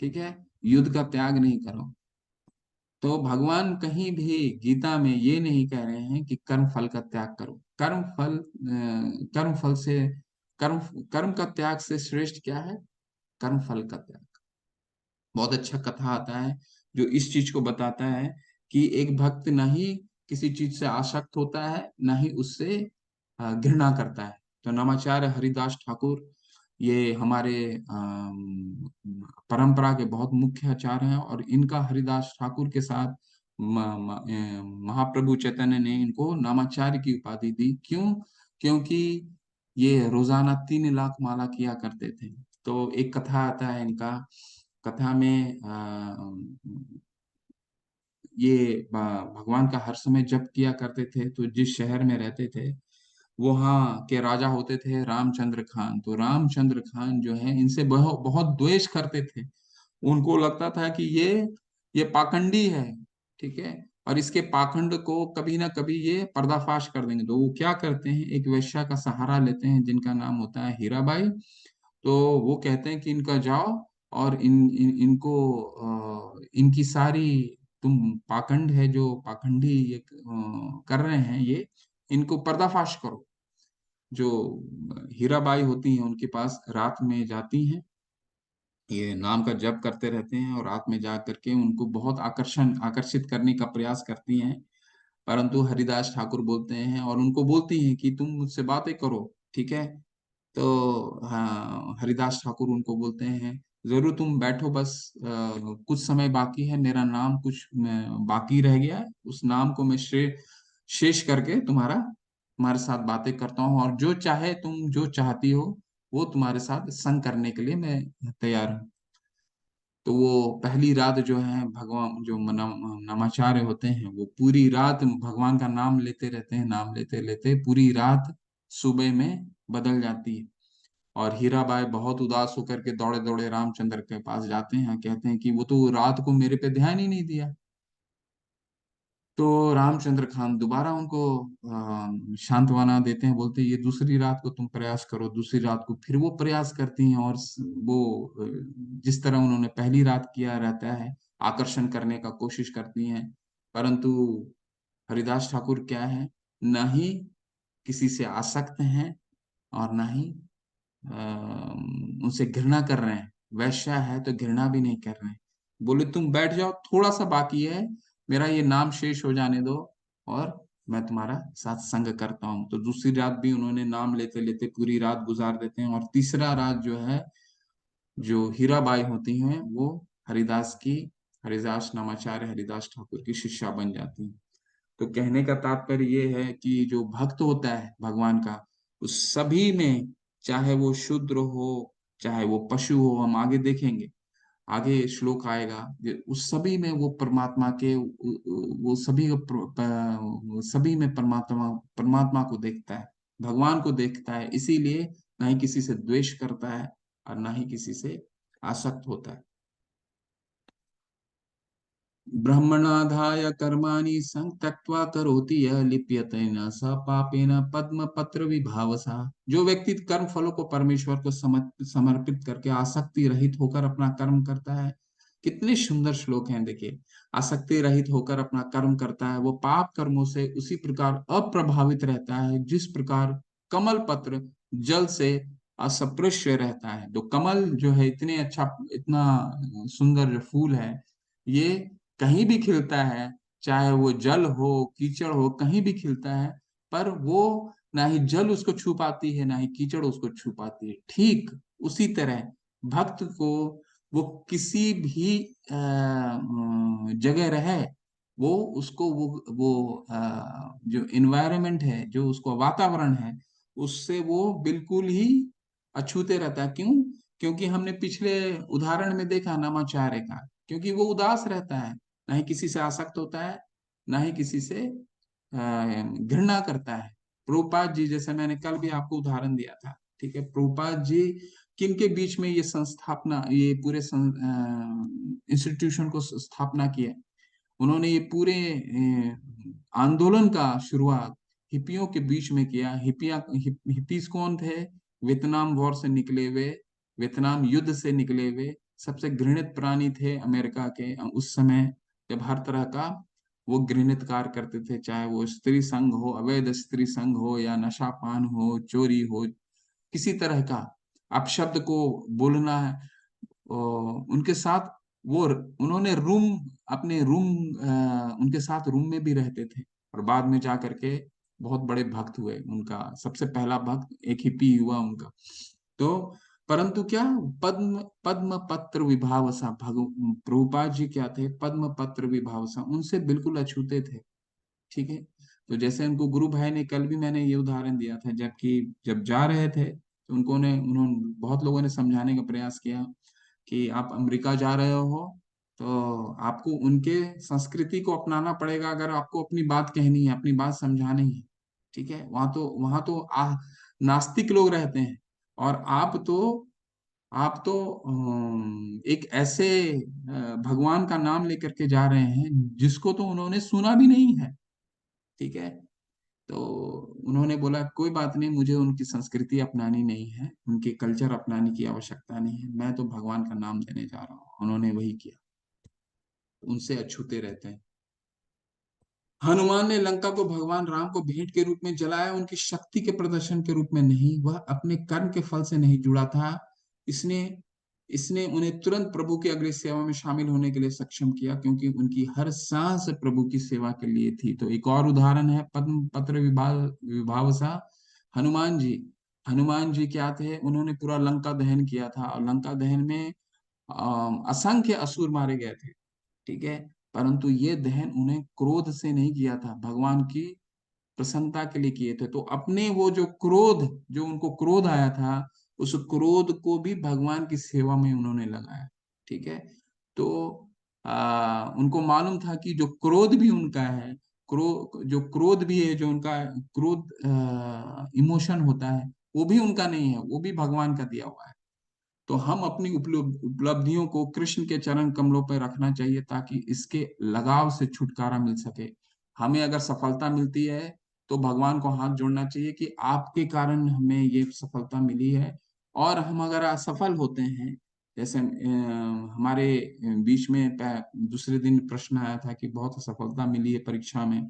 A: ठीक है, युद्ध का त्याग नहीं करो। तो भगवान कहीं भी गीता में ये नहीं कह रहे हैं कि कर्म फल का त्याग करो। कर्म फल से, कर्म कर्म का त्याग से श्रेष्ठ क्या है? कर्म फल का त्याग। बहुत अच्छा कथा आता है जो इस चीज को बताता है कि एक भक्त न ही किसी चीज से आसक्त होता है, न ही उससे घृणा करता है। तो नमाचार्य हरिदास ठाकुर, ये हमारे परंपरा के बहुत मुख्य आचार्य हैं, और इनका हरिदास ठाकुर के साथ महाप्रभु चैतन्य ने इनको नामाचार्य की उपाधि दी। क्यों? क्योंकि ये रोजाना 3 लाख माला किया करते थे। तो एक कथा आता है इनका। कथा में ये भगवान का हर समय जप किया करते थे। तो जिस शहर में रहते थे वहाँ के राजा होते थे रामचंद्र खान। तो रामचंद्र खान जो है इनसे बहुत बहुत द्वेष करते थे। उनको लगता था कि ये पाखंडी है। ठीक है, और इसके पाखंड को कभी ना कभी ये पर्दाफाश कर देंगे। तो वो क्या करते हैं, एक वेश्या का सहारा लेते हैं जिनका नाम होता है हीराबाई। तो वो कहते हैं कि इनका जाओ और इनको इनकी सारी, तुम पाखंड है जो पाखंडी ये कर रहे हैं, ये इनको पर्दाफाश करो। जो हीराबाई होती हैं उनके पास रात में जाती हैं, ये नाम का जप करते रहते हैं, और रात में जा करके उनको बहुत आकर्षित करने का प्रयास करती हैं। परंतु हरिदास ठाकुर बोलते हैं और उनको बोलती हैं कि तुम मुझसे बातें करो। ठीक है, तो हाँ, हरिदास ठाकुर उनको बोलते हैं जरूर तुम बैठो, बस कुछ समय बाकी है, मेरा नाम कुछ बाकी रह गया है, उस नाम को मैं शेष करके तुम्हारे साथ बातें करता हूँ, और जो चाहे तुम जो चाहती हो वो तुम्हारे साथ संग करने के लिए मैं तैयार हूँ। तो वो पहली रात जो है, भगवान जो नमाचार्य होते हैं वो पूरी रात भगवान का नाम लेते रहते हैं, नाम लेते लेते पूरी रात सुबह में बदल जाती है। और हीराबाई बहुत उदास होकर के दौड़े दौड़े रामचंद्र के पास जाते हैं, कहते हैं कि वो तो रात को मेरे पे ध्यान ही नहीं दिया। तो रामचंद्र खान दोबारा उनको सांत्वना देते हैं, बोलते हैं ये दूसरी रात को तुम प्रयास करो। दूसरी रात को फिर वो प्रयास करती हैं, और वो जिस तरह उन्होंने पहली रात किया रहता है, आकर्षण करने का कोशिश करती हैं। परंतु हरिदास ठाकुर क्या है, न ही किसी से आसक्त हैं और न ही उनसे घृणा कर रहे हैं। वैश्या है तो घृणा भी नहीं कर रहे हैं। बोले तुम बैठ जाओ, थोड़ा सा बाकी है, मेरा ये नाम शेष हो जाने दो और मैं तुम्हारा साथ संग करता हूँ। तो दूसरी रात भी उन्होंने नाम लेते लेते पूरी रात गुजार देते हैं, और तीसरा रात जो है, जो हीराबाई होती हैं, वो हरिदास की, हरिदास नामाचार्य हरिदास ठाकुर की शिष्या बन जाती हैं। तो कहने का तात्पर्य ये है कि जो भक्त होता है भगवान का, उस सभी में, चाहे वो शूद्र हो, चाहे वो पशु हो, हम आगे देखेंगे, आगे श्लोक आएगा, उस सभी में वो परमात्मा के, वो सभी सभी में परमात्मा, परमात्मा को देखता है, भगवान को देखता है। इसीलिए ना ही किसी से द्वेष करता है और ना ही किसी से आसक्त होता है। ब्रह्मणाधाय कर्माणि संत्यक्त्वा करोति यः लिप्यते न स पापेन पद्म पत्र विभावसा। जो व्यक्ति कर्म फलों को परमेश्वर को समर्पित करके आसक्ति रहित होकर अपना कर्म करता है, कितने सुंदर श्लोक हैं देखिए। आसक्ति रहित होकर अपना कर्म करता है, वो पाप कर्मों से उसी प्रकार अप्रभावित रहता है जिस प्रकार कमल पत्र जल से असपृश्य रहता है। तो कमल जो है, इतने अच्छा, इतना सुंदर जो फूल है, ये कहीं भी खिलता है, चाहे वो जल हो, कीचड़ हो, कहीं भी खिलता है। पर वो, ना ही जल उसको छू पाती है, ना ही कीचड़ उसको छू पाती है। ठीक उसी तरह भक्त को, वो किसी भी जगह रहे, वो उसको वो जो इन्वायरमेंट है, जो उसको वातावरण है, उससे वो बिल्कुल ही अछूते रहता है। क्यों? क्योंकि हमने पिछले उदाहरण में देखा नमाचार्य का, क्योंकि वो उदास रहता है, ना ही किसी से आसक्त होता है, ना ही किसी से घृणा करता है। प्रभुपाद जी, जैसे मैंने कल भी आपको उदाहरण दिया था, ठीक है, प्रभुपाद जी किनके बीच में ये संस्थापना, ये पूरे इंस्टीट्यूशन को स्थापना किया। उन्होंने ये पूरे आंदोलन का शुरुआत हिपियों के बीच में किया। हिपीज कौन थे? वियतनाम वॉर से निकले हुए, वियतनाम युद्ध से निकले हुए सबसे घृणित प्राणी थे अमेरिका के उस समय, जब हर तरह का वो घृणित कार्य करते थे, चाहे वो स्त्री संघ हो, अवैध स्त्री संघ हो, या नशापान हो, चोरी हो, किसी तरह का अपशब्द को बोलना है। उनके साथ वो, उन्होंने रूम, अपने रूम, उनके साथ रूम में भी रहते थे, और बाद में जा करके बहुत बड़े भक्त हुए। उनका सबसे पहला भक्त एक हिप्पी हुआ उनका। तो परंतु क्या, पद्म पद्म पत्र विभावसा, प्रभुपाद जी क्या थे? पद्म पत्र विभावसा, उनसे बिल्कुल अछूते थे। ठीक है। तो जैसे उनको गुरु भाई ने, कल भी मैंने ये उदाहरण दिया था, जबकि जब जा रहे थे तो उन्होंने बहुत लोगों ने समझाने का प्रयास किया कि आप अमेरिका जा रहे हो, तो आपको उनके संस्कृति को अपनाना पड़ेगा, अगर आपको अपनी बात कहनी है, अपनी बात समझानी है। ठीक है। वहां तो नास्तिक लोग रहते हैं, और आप तो एक ऐसे भगवान का नाम लेकर के जा रहे हैं जिसको तो उन्होंने सुना भी नहीं है। ठीक है। तो उन्होंने बोला कोई बात नहीं, मुझे उनकी संस्कृति अपनानी नहीं है, उनके कल्चर अपनाने की आवश्यकता नहीं है, मैं तो भगवान का नाम देने जा रहा हूँ। उन्होंने वही किया। उनसे अछूते रहते हैं। हनुमान ने लंका को भगवान राम को भेंट के रूप में जलाया, उनकी शक्ति के प्रदर्शन के रूप में नहीं, वह अपने कर्म के फल से नहीं जुड़ा था। इसने इसने उन्हें तुरंत प्रभु की अग्नि सेवा में शामिल होने के लिए सक्षम किया, क्योंकि उनकी हर सांस प्रभु की सेवा के लिए थी। तो एक और उदाहरण है पद्म पत्र विभावसा, हनुमान जी। हनुमान जी क्या थे? उन्होंने पूरा लंका दहन किया था, और लंका दहन में असंख्य असुर मारे गए थे। ठीक है। परंतु ये दहन उन्हें क्रोध से नहीं किया था, भगवान की प्रसन्नता के लिए किए थे। तो अपने वो जो क्रोध, जो उनको क्रोध आया था, उस क्रोध को भी भगवान की सेवा में उन्होंने लगाया। ठीक है। तो उनको मालूम था कि जो क्रोध भी उनका है, जो क्रोध भी है, जो उनका क्रोध इमोशन होता है, वो भी उनका नहीं है, वो भी भगवान का दिया हुआ है। तो हम अपनी उपलब्धियों को कृष्ण के चरण कमलों पर रखना चाहिए, ताकि इसके लगाव से छुटकारा मिल सके। हमें अगर सफलता मिलती है तो भगवान को हाथ जोड़ना चाहिए कि आपके कारण हमें ये सफलता मिली है। और हम अगर असफल होते हैं, जैसे हमारे बीच में दूसरे दिन प्रश्न आया था कि बहुत असफलता मिली है परीक्षा में,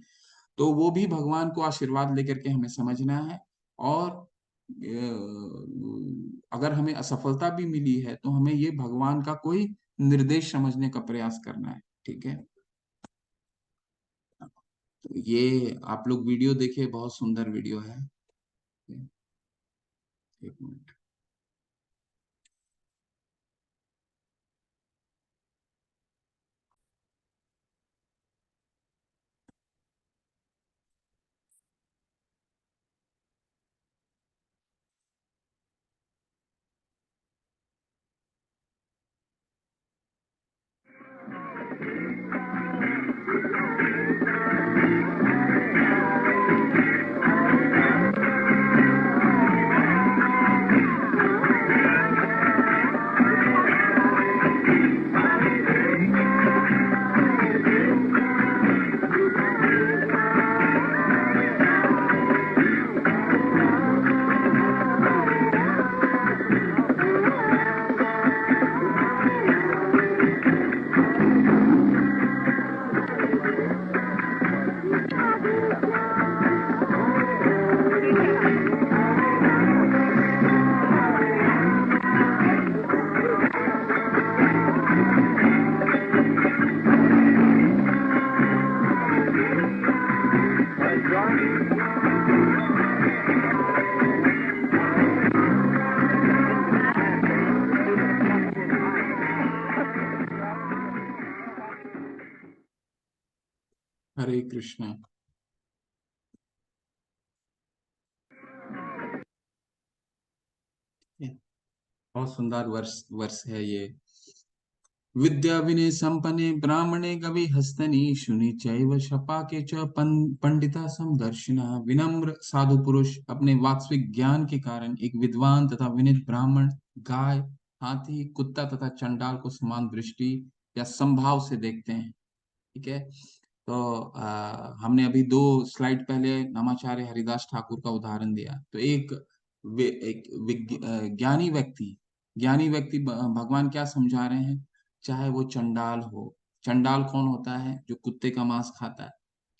A: तो वो भी भगवान को आशीर्वाद लेकर के हमें समझना है। और अगर हमें असफलता भी मिली है तो हमें ये भगवान का कोई निर्देश समझने का प्रयास करना है। ठीक है। तो ये आप लोग वीडियो देखिए, बहुत सुंदर वीडियो है। एक मिनट। हरे कृष्णा। बहुत सुंदर वर्ष वर्ष है ये। विद्या विनय संपन्ने ब्राह्मणे कवि हस्तनि शुनि चैव शपाके च पंडिता समदर्शिना। विनम्र साधु पुरुष अपने वास्तविक ज्ञान के कारण एक विद्वान तथा विनीत ब्राह्मण, गाय, हाथी, कुत्ता तथा चंडाल को समान दृष्टि या संभाव से देखते हैं। ठीक है। तो हमने अभी 2 स्लाइड पहले नामाचार्य हरिदास ठाकुर का उदाहरण दिया। तो ज्ञानी व्यक्ति भगवान क्या समझा रहे हैं? चाहे वो चंडाल हो। चंडाल कौन होता है? जो कुत्ते का मांस खाता है।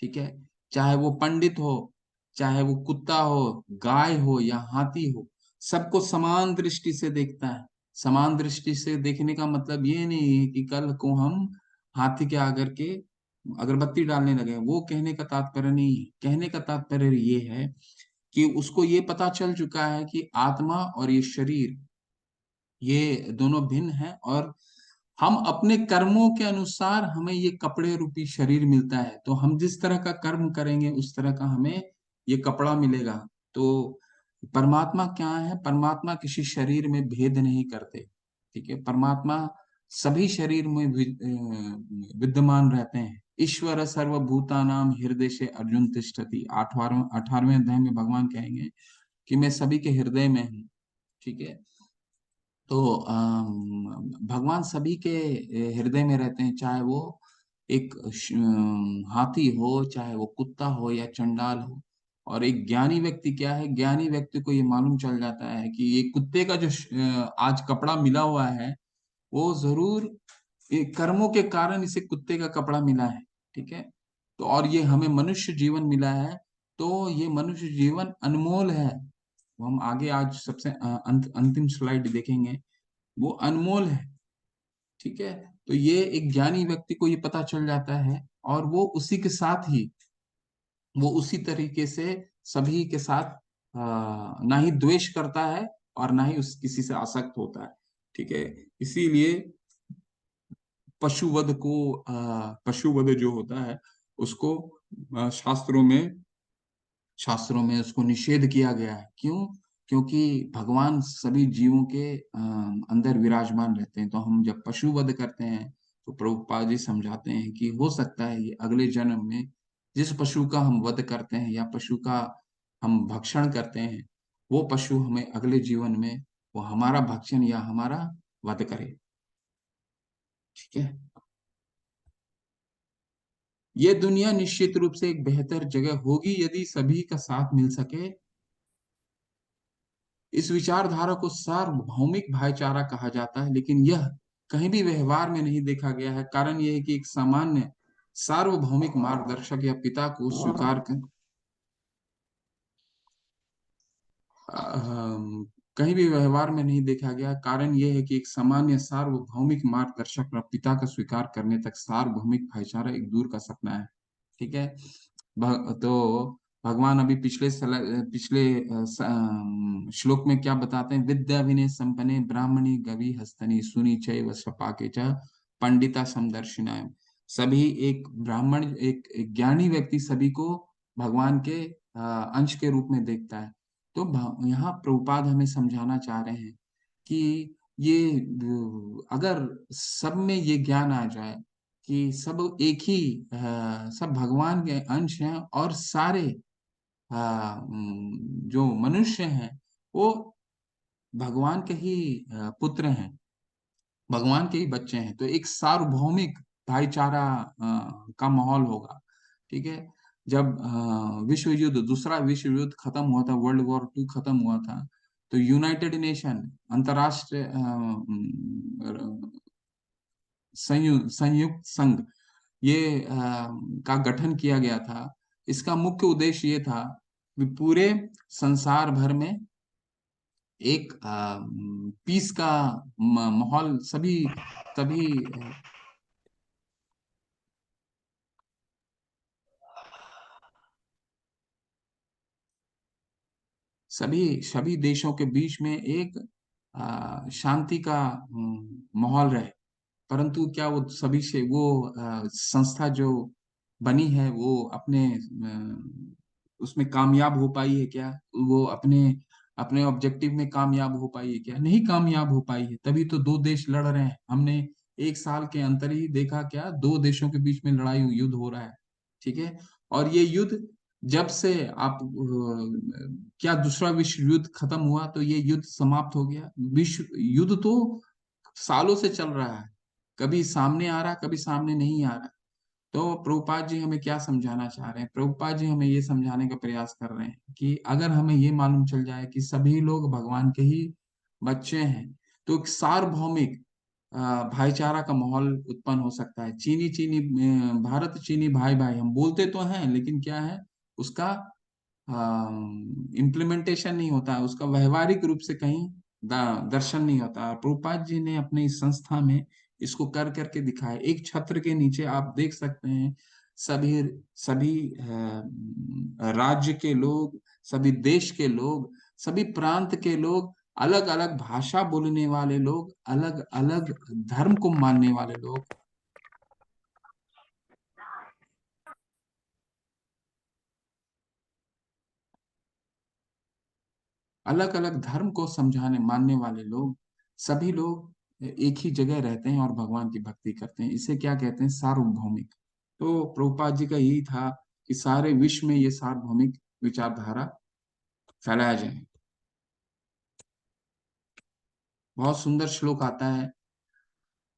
A: ठीक है। चाहे वो पंडित हो, चाहे वो कुत्ता हो, गाय हो या हाथी हो, सबको समान दृष्टि से देखता है। समान दृष्टि से देखने का मतलब ये नहीं है कि कल को हम हाथी के आकर के अगरबत्ती डालने लगे। वो कहने का तात्पर्य नहीं है। कहने का तात्पर्य ये है कि उसको ये पता चल चुका है कि आत्मा और ये शरीर, ये दोनों भिन्न हैं। और हम अपने कर्मों के अनुसार हमें ये कपड़े रूपी शरीर मिलता है। तो हम जिस तरह का कर्म करेंगे उस तरह का हमें ये कपड़ा मिलेगा। तो परमात्मा क्या है? परमात्मा किसी शरीर में भेद नहीं करते। ठीक है। परमात्मा सभी शरीर में विद्यमान रहते हैं। ईश्वर सर्वभूतानाम हृदय से अर्जुन तिष्ठति। 18वें अध्याय में भगवान कहेंगे कि मैं सभी के हृदय में हूँ। ठीक है। तो भगवान सभी के हृदय में रहते हैं, चाहे वो एक हाथी हो, चाहे वो कुत्ता हो या चंडाल हो। और एक ज्ञानी व्यक्ति क्या है? ज्ञानी व्यक्ति को ये मालूम चल जाता है कि ये कुत्ते का जो आज कपड़ा मिला हुआ है, वो जरूर ये कर्मों के कारण इसे कुत्ते का कपड़ा मिला है। ठीक है। तो और ये हमें मनुष्य जीवन मिला है, तो ये मनुष्य जीवन अनमोल है। वो हम आगे आज सबसे अंतिम स्लाइड देखेंगे, वो अनमोल है। ठीक है। तो ये एक ज्ञानी व्यक्ति को ये पता चल जाता है, और वो उसी के साथ ही, वो उसी तरीके से सभी के साथ ना ही द्वेष करता है और ना ही उस किसी से आसक्त होता है। ठीक है। इसीलिए पशुवध को पशुवध जो होता है उसको शास्त्रों में उसको निषेध किया गया है। क्यों? क्योंकि भगवान सभी जीवों के अंदर विराजमान रहते हैं। तो हम जब पशु वध करते हैं तो प्रभुपाद जी समझाते हैं कि हो सकता है ये अगले जन्म में जिस पशु का हम वध करते हैं या पशु का हम भक्षण करते हैं, वो पशु हमें अगले जीवन में वो हमारा भक्षण या हमारा वध करे। ठीक है। ये दुनिया निश्चित रूप से एक बेहतर जगह होगी यदि सभी का साथ मिल सके। इस विचारधारा को सार्वभौमिक भाईचारा कहा जाता है, लेकिन यह कहीं भी व्यवहार में नहीं देखा गया है। कारण यह है कि एक सामान्य सार्वभौमिक मार्गदर्शक या पिता को स्वीकार कर अम, कहीं भी व्यवहार में नहीं देखा गया। कारण यह है कि एक सामान्य सार्वभौमिक मार्गदर्शक और पिता का स्वीकार करने तक सार्वभौमिक भाईचारा एक दूर का सपना है। ठीक है। तो भगवान अभी पिछले श्लोक में क्या बताते हैं? विद्या विनय संपन्ने ब्राह्मणी गवि हस्तनि सुनी चैव शपाके च पंडिता समदर्शिनाय। सभी एक ब्राह्मण एक ज्ञानी व्यक्ति सभी को भगवान के अंश के रूप में देखता है। तो यहाँ प्रभुपाद हमें समझाना चाह रहे हैं कि ये अगर सब में ये ज्ञान आ जाए कि सब एक ही सब भगवान के अंश हैं और सारे जो मनुष्य हैं वो भगवान के ही पुत्र हैं, भगवान के ही बच्चे हैं, तो एक सार्वभौमिक भाईचारा का माहौल होगा। ठीक है। जब विश्व युद्ध दूसरा विश्व युद्ध खत्म हुआ था, वर्ल्ड वॉर 2 खत्म हुआ था, तो यूनाइटेड नेशन अंतर्राष्ट्रीय संयुक्त संघ ये का गठन किया गया था। इसका मुख्य उद्देश्य ये था कि पूरे संसार भर में एक पीस का माहौल सभी सभी सभी सभी देशों के बीच में एक शांति का माहौल रहे। परंतु क्या वो सभी से वो संस्था जो बनी है वो अपने उसमें कामयाब हो पाई है क्या? वो अपने अपने ऑब्जेक्टिव में कामयाब हो पाई है क्या? नहीं कामयाब हो पाई है, तभी तो दो देश लड़ रहे हैं। हमने एक साल के अंतर ही देखा क्या, दो देशों के बीच में लड़ाई युद्ध हो रहा है। ठीक है। और ये युद्ध जब से आप क्या दूसरा विश्व युद्ध खत्म हुआ तो ये युद्ध समाप्त हो गया? विश्व युद्ध तो सालों से चल रहा है, कभी सामने आ रहा कभी सामने नहीं आ रहा। तो प्रभुपाद जी हमें क्या समझाना चाह रहे हैं? प्रभुपाद जी हमें ये समझाने का प्रयास कर रहे हैं कि अगर हमें ये मालूम चल जाए कि सभी लोग भगवान के ही बच्चे हैं, तो एक सार्वभौमिक भाईचारा का माहौल उत्पन्न हो सकता है। चीनी चीनी भारत चीनी भाई भाई हम बोलते तो हैं, लेकिन क्या है उसका इम्प्लीमेंटेशन नहीं होता है, उसका व्यवहारिक रूप से कहीं दर्शन नहीं होता है। प्रभुपाद जी ने अपनी इस संस्था में इसको कर करके दिखाया। एक छत्र के नीचे आप देख सकते हैं सभी सभी राज्य के लोग, सभी देश के लोग, सभी प्रांत के लोग, अलग अलग भाषा बोलने वाले लोग, अलग अलग धर्म को मानने वाले लोग, अलग अलग धर्म को समझाने मानने वाले लोग, सभी लोग एक ही जगह रहते हैं और भगवान की भक्ति करते हैं। इसे क्या कहते हैं? सार्वभौमिक। तो प्रभुपाद जी का यही था कि सारे विश्व में ये सार्वभौमिक विचारधारा फैलाया जाए। बहुत सुंदर श्लोक आता है,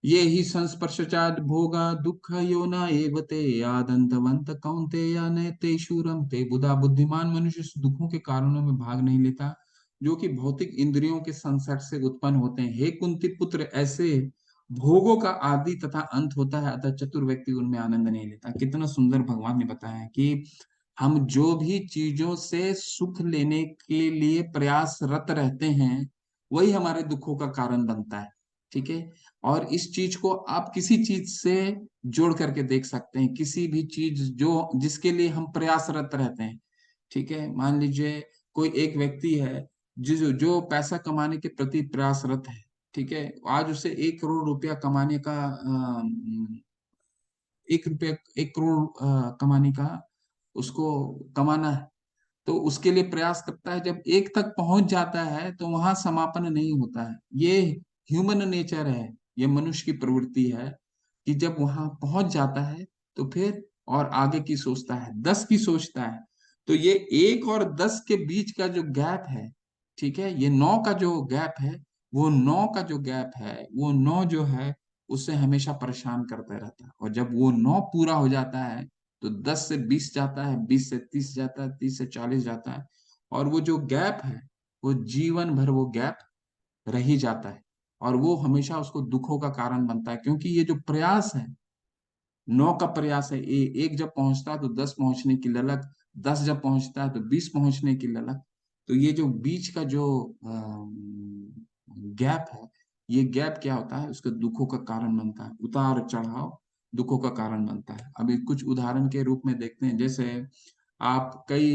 A: ये ही संस्पर्शचाद भोगा दुख योना एवते यादंतवंत कौन्तेय नयते शूरम ते बुधा। बुद्धिमान मनुष्य इस दुखों के कारणों में भाग नहीं लेता जो कि भौतिक इंद्रियों के संसर्ग से उत्पन्न होते हैं। हे कुंती पुत्र, ऐसे भोगों का आदि तथा अंत होता है, अतः चतुर व्यक्ति उनमें आनंद नहीं लेता। कितना सुंदर भगवान ने बताया है कि हम जो भी चीजों से सुख लेने के लिए प्रयासरत रहते हैं वही हमारे दुखों का कारण बनता है। ठीक है। और इस चीज को आप किसी चीज से जोड़ करके देख सकते हैं, किसी भी चीज जो जिसके लिए हम प्रयासरत रहते हैं। ठीक है। मान लीजिए कोई एक व्यक्ति है जो जो पैसा कमाने के प्रति प्रयासरत है। ठीक है। आज उसे 1 करोड़ रुपया कमाने का 1 करोड़ कमाने का उसको कमाना है। तो उसके लिए प्रयास करता है, जब एक तक पहुंच जाता है तो वहां समापन नहीं होता है। ये ह्यूमन नेचर है, ये मनुष्य की प्रवृत्ति है कि जब वहां पहुंच जाता है तो फिर और आगे की सोचता है, 10 की सोचता है। तो ये 1 और 10 के बीच का जो गैप है, ठीक है, ये 9 का जो गैप है, वो 9 का जो गैप है, वो 9 जो है उससे हमेशा परेशान करता रहता है। और जब वो 9 पूरा हो जाता है तो 10 से 20 जाता है, 20 से 30 जाता है, 30 से 40 जाता है। और वो जो गैप है, वो जीवन भर वो गैप रह ही जाता है। और वो हमेशा उसको दुखों का कारण बनता है, क्योंकि ये जो प्रयास है, 9 का प्रयास है, एक जब पहुंचता है तो 10 पहुंचने की ललक, 10 जब पहुंचता है तो 20 पहुंचने की ललक। तो ये जो बीच का जो गैप है, ये गैप क्या होता है, उसके दुखों का कारण बनता है। उतार चढ़ाव दुखों का कारण बनता है। अभी कुछ उदाहरण के रूप में देखते हैं। जैसे आप कई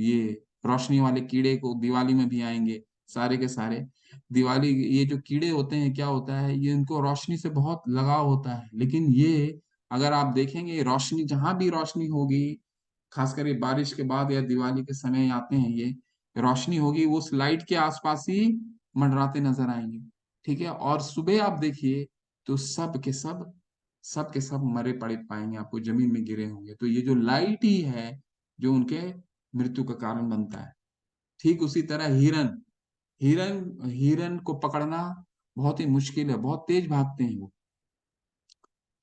A: ये रोशनी वाले कीड़े को दिवाली में भी आएंगे, सारे के सारे। दिवाली, ये जो कीड़े होते हैं, क्या होता है, ये इनको रोशनी से बहुत लगाव होता है। लेकिन ये, अगर आप देखेंगे, रोशनी, जहां भी रोशनी होगी, खासकर ये बारिश के बाद या दिवाली के समय आते हैं, ये रोशनी होगी, वो उस लाइट के आसपास ही मंडराते नजर आएंगे। ठीक है, और सुबह आप देखिए तो सब के सब मरे पड़े पाएंगे आपको, जमीन में गिरे होंगे। तो ये जो लाइट ही है जो उनके मृत्यु का कारण बनता है। ठीक उसी तरह हिरन, हिरन को पकड़ना बहुत ही मुश्किल है, बहुत तेज भागते हैं वो।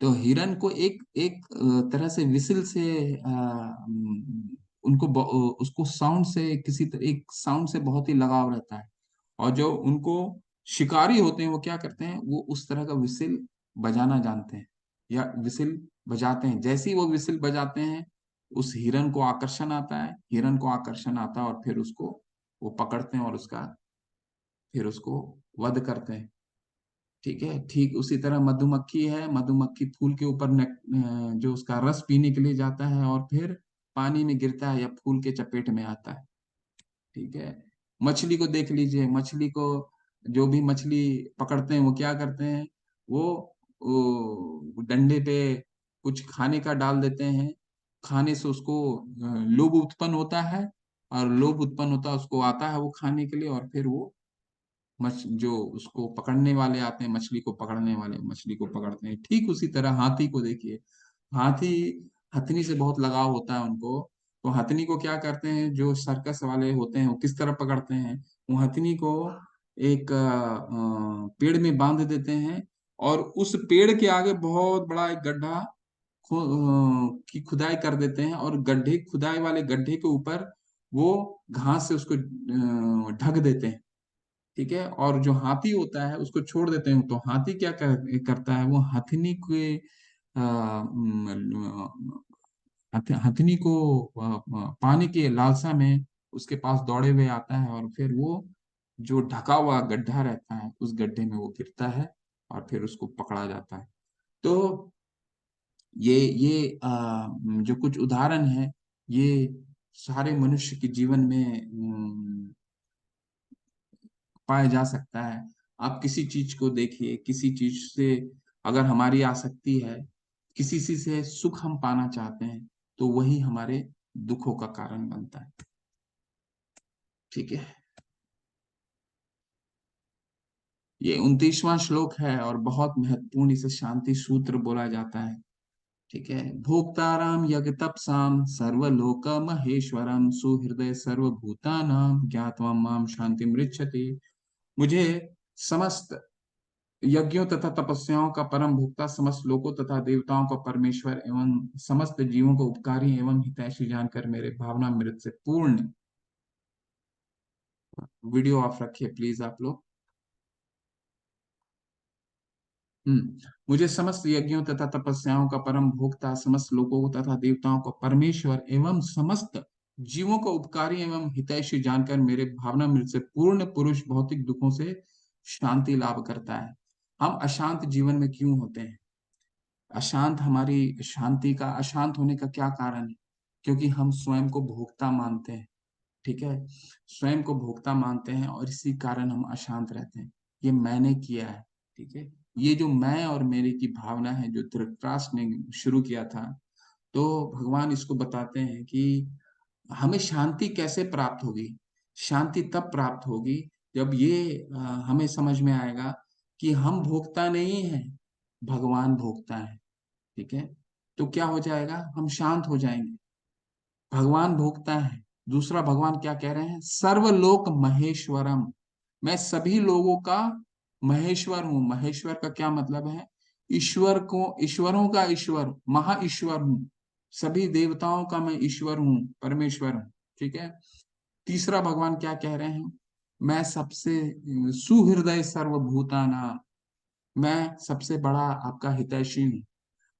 A: तो हिरन को एक एक तरह से विसिल से, उनको उसको साउंड से, किसी तरह एक साउंड से बहुत ही लगाव रहता है। और जो उनको शिकारी होते हैं, वो क्या करते हैं, वो उस तरह का विसिल बजाना जानते हैं, या विसिल बजाते हैं। जैसे ही वो विसिल बजाते हैं, उस हिरन को आकर्षण आता है, हिरन को आकर्षण आता है, और फिर उसको वो पकड़ते हैं और उसका, फिर उसको वध करते हैं। ठीक है, ठीक उसी तरह मधुमक्खी है, मधुमक्खी फूल के ऊपर जो उसका रस पीने के लिए जाता है, और फिर पानी में गिरता है या फूल के चपेट में आता है। ठीक है, मछली को देख लीजिए, मछली को, जो भी मछली पकड़ते हैं वो क्या करते हैं, वो डंडे पे कुछ खाने का डाल देते हैं। खाने से उसको लोभ उत्पन्न होता है, और लोभ उत्पन्न होता है, उसको आता है वो खाने के लिए, और फिर वो जो उसको पकड़ने वाले आते हैं, मछली को पकड़ने वाले मछली को पकड़ते हैं। ठीक उसी तरह हाथी को देखिए, हाथी, हथनी से बहुत लगाव होता है उनको। तो हथनी को क्या करते हैं, जो सर्कस वाले होते हैं, वो किस तरह पकड़ते हैं, वो हथनी को एक पेड़ में बांध देते हैं, और उस पेड़ के आगे बहुत बड़ा एक गड्ढा की खुदाई कर देते हैं, और गड्ढे, खुदाई वाले गड्ढे के ऊपर वो घास से उसको ढक देते हैं। ठीक है, और जो हाथी होता है उसको छोड़ देते हैं। तो हाथी क्या करता है, वो हथनी के हथनी को पानी की लालसा में उसके पास दौड़े हुए आता है, और फिर वो जो ढका हुआ गड्ढा रहता है, उस गड्ढे में वो गिरता है, और फिर उसको पकड़ा जाता है। तो ये जो कुछ उदाहरण है, ये सारे मनुष्य के जीवन में पाया जा सकता है। आप किसी चीज को देखिए, किसी चीज से अगर हमारी आसक्ति है, किसी चीज से सुख हम पाना चाहते हैं, तो वही हमारे दुखों का कारण बनता है। ठीक है, ये 29वां श्लोक है, और बहुत महत्वपूर्ण, इसे शांति सूत्र बोला जाता है। ठीक है, भोक्ताराम यज्ञतपसाम सर्वलोक महेश्वरम सुहृदय सर्वभूतानां ज्ञात्वा माम शांति मृच्छति। मुझे समस्त यज्ञों तथा तपस्याओं का परम भोक्ता, समस्त लोकों तथा देवताओं का परमेश्वर एवं समस्त जीवों को उपकारी एवं हितैषी जानकर मेरे भावनामृत से पूर्ण। वीडियो ऑफ रखिए प्लीज आप लोग। मुझे समस्त यज्ञों तथा तपस्याओं का परम भोक्ता, समस्त लोकों तथा देवताओं का परमेश्वर एवं समस्त जीवों को उपकारी एवं हितैषी जानकर मेरे भावनामृत से पूर्ण पुरुष भौतिक दुखों से शांति लाभ करता है। हम अशांत जीवन में क्यों होते हैं? अशांत, हमारी शांति का अशांत होने का क्या कारण है? क्योंकि हम स्वयं को भोक्ता मानते हैं। ठीक है, स्वयं को भोक्ता मानते हैं, और इसी कारण हम अशांत रहते हैं। ये मैंने किया है। ठीक है, ये जो मैं और मेरे की भावना है, जो धृतराष्ट्र ने शुरू किया था, तो भगवान इसको बताते हैं कि हमें शांति कैसे प्राप्त होगी। शांति तब प्राप्त होगी जब ये हमें समझ में आएगा कि हम भोक्ता नहीं हैं, भगवान भोक्ता है। ठीक है, तो क्या हो जाएगा, हम शांत हो जाएंगे। भगवान भोगता है, दूसरा भगवान क्या कह रहे हैं, सर्वलोक महेश्वरम, मैं सभी लोगों का महेश्वर हूँ। महेश्वर का क्या मतलब है, ईश्वर को, ईश्वरों का ईश्वर, महा ईश्वर हूँ, सभी देवताओं का मैं ईश्वर हूँ, परमेश्वर हूँ। ठीक है। तीसरा भगवान क्या कह रहे हैं, मैं सबसे सुहृदय सर्वभूताना, मैं सबसे बड़ा आपका हितैषी हूँ।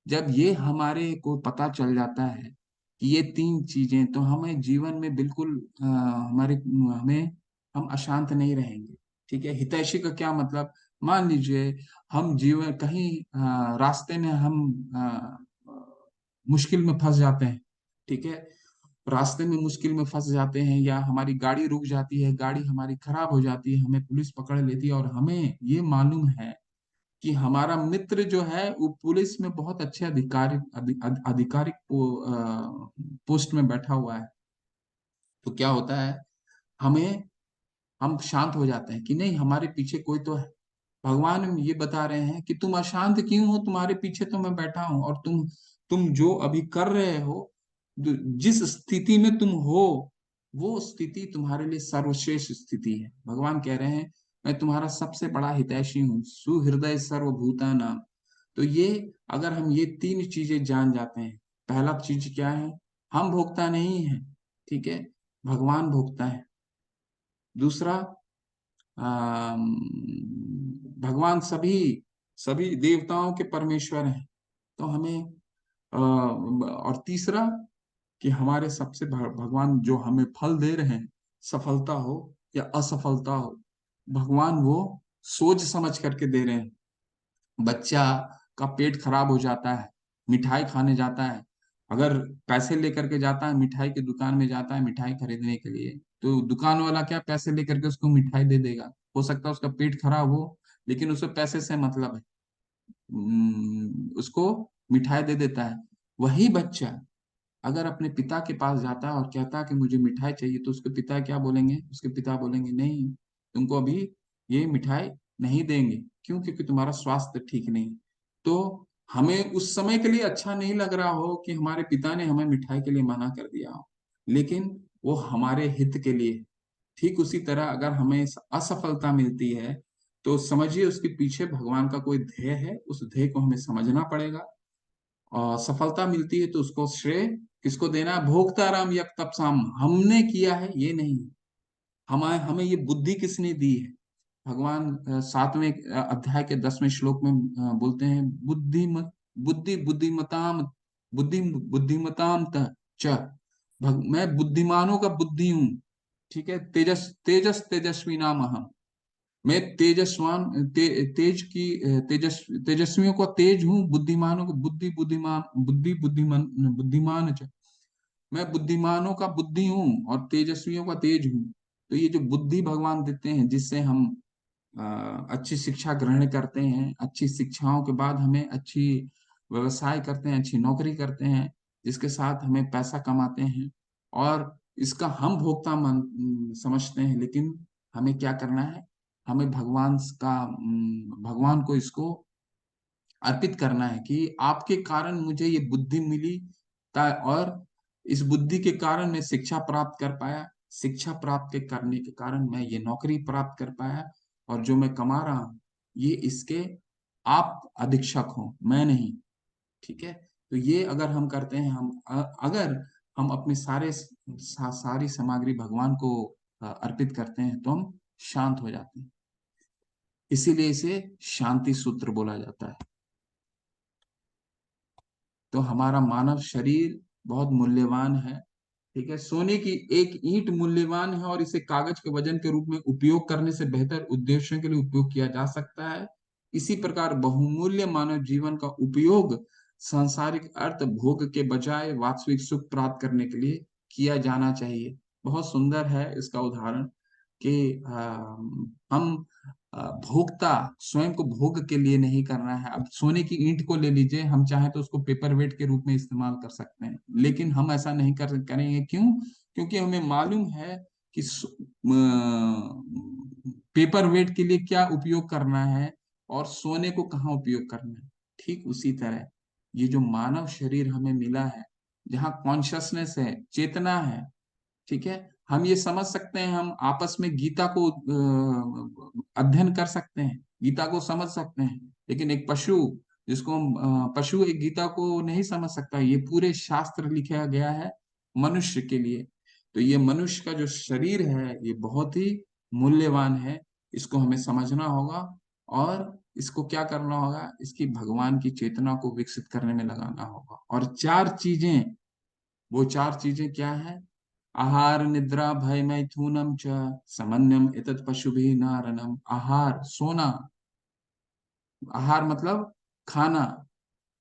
A: जब ये हमारे को पता चल जाता है कि ये तीन चीजें, तो हमें जीवन में बिल्कुल हमारे हमें हम अशांत नहीं रहेंगे। ठीक है। हितैषी का क्या मतलब, मान लीजिए हम जीवन कहीं रास्ते में हम मुश्किल में फंस जाते हैं। ठीक है। रास्ते में मुश्किल में फंस जाते हैं, या हमारी गाड़ी रुक जाती है, गाड़ी हमारी खराब हो जाती है, हमें पुलिस पकड़ लेती है, और हमें ये मालूम है कि हमारा मित्र जो है वो पुलिस में बहुत अच्छे आधिकारिक पोस्ट में बैठा हुआ है। तो क्या होता है, हमें हम शांत हो जाते हैं कि नहीं, हमारे पीछे कोई तो है। भगवान ये बता रहे हैं कि तुम अशांत क्यों हो, तुम्हारे पीछे तो मैं बैठा हूं, और तुम जो अभी कर रहे हो, जिस स्थिति में तुम हो, वो स्थिति तुम्हारे लिए सर्वश्रेष्ठ स्थिति है। भगवान कह रहे हैं मैं तुम्हारा सबसे बड़ा हितैषी हूँ, सुहृदय सर्वभूतानां। तो ये, अगर हम ये तीन चीजें जान जाते हैं, पहला चीज क्या है, हम भोगता नहीं है। ठीक है। भगवान भोगता है। दूसरा, अम, भगवान सभी सभी देवताओं के परमेश्वर हैं। तो हमें और तीसरा कि हमारे सबसे भगवान जो हमें फल दे रहे हैं, सफलता हो या असफलता हो, भगवान वो सोच समझ करके दे रहे हैं। बच्चा का पेट खराब हो जाता है, मिठाई खाने जाता है, अगर पैसे लेकर के जाता है, मिठाई की दुकान में जाता है मिठाई खरीदने के लिए, तो दुकान वाला क्या पैसे लेकर के उसको मिठाई दे देगा। हो सकता है उसका पेट खराब हो, लेकिन उसे पैसे से मतलब है, उसको मिठाई दे देता है। वही बच्चा अगर अपने पिता के पास जाता है और कहता है कि मुझे मिठाई चाहिए, तो उसके पिता क्या बोलेंगे, उसके पिता बोलेंगे नहीं, तुमको अभी ये मिठाई नहीं देंगे। क्यों? क्योंकि तुम्हारा स्वास्थ्य ठीक नहीं। तो हमें उस समय के लिए अच्छा नहीं लग रहा हो कि हमारे पिता ने हमें मिठाई के लिए मना कर दिया हो, लेकिन वो हमारे हित के लिए। ठीक उसी तरह अगर हमें असफलता मिलती है, तो समझिए उसके पीछे भगवान का कोई ध्येय है, उस ध्येय को हमें समझना पड़ेगा। और सफलता मिलती है तो उसको श्रेय किसको देना है, भोक्ताराम यक तपसाम, हमने किया है ये नहीं, हमें हमें ये बुद्धि किसने दी है। भगवान 7वें अध्याय के 10वें श्लोक में बोलते हैं, बुद्धिमताम, बुद्धिमताम च, मैं बुद्धिमानों का बुद्धि हूँ। ठीक है। तेजस्वी नाम अहम, मैं तेज की तेजस्वियों का तेज हूँ, बुद्धिमानों को बुद्धिमान मैं बुद्धिमानों का बुद्धि हूँ और तेजस्वियों का तेज हूँ। तो ये जो बुद्धि भगवान देते हैं, जिससे हम अच्छी शिक्षा ग्रहण करते हैं, अच्छी शिक्षाओं के बाद हमें अच्छी व्यवसाय करते हैं, अच्छी नौकरी करते हैं, जिसके साथ हमें पैसा कमाते हैं, और इसका हम भोक्ता समझते हैं। लेकिन हमें क्या करना है, हमें भगवान को इसको अर्पित करना है कि आपके कारण मुझे ये बुद्धि मिली, और इस बुद्धि के कारण मैं शिक्षा प्राप्त कर पाया, शिक्षा प्राप्त करने के कारण मैं ये नौकरी प्राप्त कर पाया, और जो मैं कमा रहा हूँ ये इसके आप अधीक्षक हो, मैं नहीं। ठीक है। तो ये अगर हम करते हैं, अगर हम अपने सारी सामग्री भगवान को अर्पित करते हैं, तो हम शांत हो जाते हैं। इसीलिए इसे शांति सूत्र बोला जाता है। तो हमारा मानव शरीर बहुत मूल्यवान है। ठीक है। सोने की एक ईंट मूल्यवान है, और इसे कागज के वजन के रूप में उपयोग करने से बेहतर उद्देश्यों के लिए उपयोग किया जा सकता है। इसी प्रकार बहुमूल्य मानव जीवन का उपयोग सांसारिक अर्थ भोग के बजाय वास्तविक सुख प्राप्त करने के लिए किया जाना चाहिए। बहुत सुंदर है इसका उदाहरण कि हम भोक्ता, स्वयं को भोग के लिए नहीं करना है। अब सोने की ईंट को ले लीजिए, हम चाहें तो उसको पेपर वेट के रूप में इस्तेमाल कर सकते हैं, लेकिन हम ऐसा नहीं करेंगे। क्यों? क्योंकि हमें मालूम है कि पेपर वेट के लिए क्या उपयोग करना है और सोने को कहाँ उपयोग करना है। ठीक उसी तरह ये जो मानव शरीर हमें मिला है, जहाँ कॉन्शसनेस है, चेतना है, ठीक है, हम ये समझ सकते हैं, हम आपस में गीता को अध्ययन कर सकते हैं, गीता को समझ सकते हैं, लेकिन एक पशु, जिसको हम पशु एक गीता को नहीं समझ सकता। ये पूरे शास्त्र लिखा गया है मनुष्य के लिए। तो ये मनुष्य का जो शरीर है ये बहुत ही मूल्यवान है, इसको हमें समझना होगा, और इसको क्या करना होगा, इसकी भगवान की चेतना को विकसित करने में लगाना होगा। और चार चीजें, वो चार चीजें क्या है? आहार निद्रा भय मैथुनम च समन्वयम एतत् पशुभिः नारणम। आहार सोना, आहार मतलब खाना,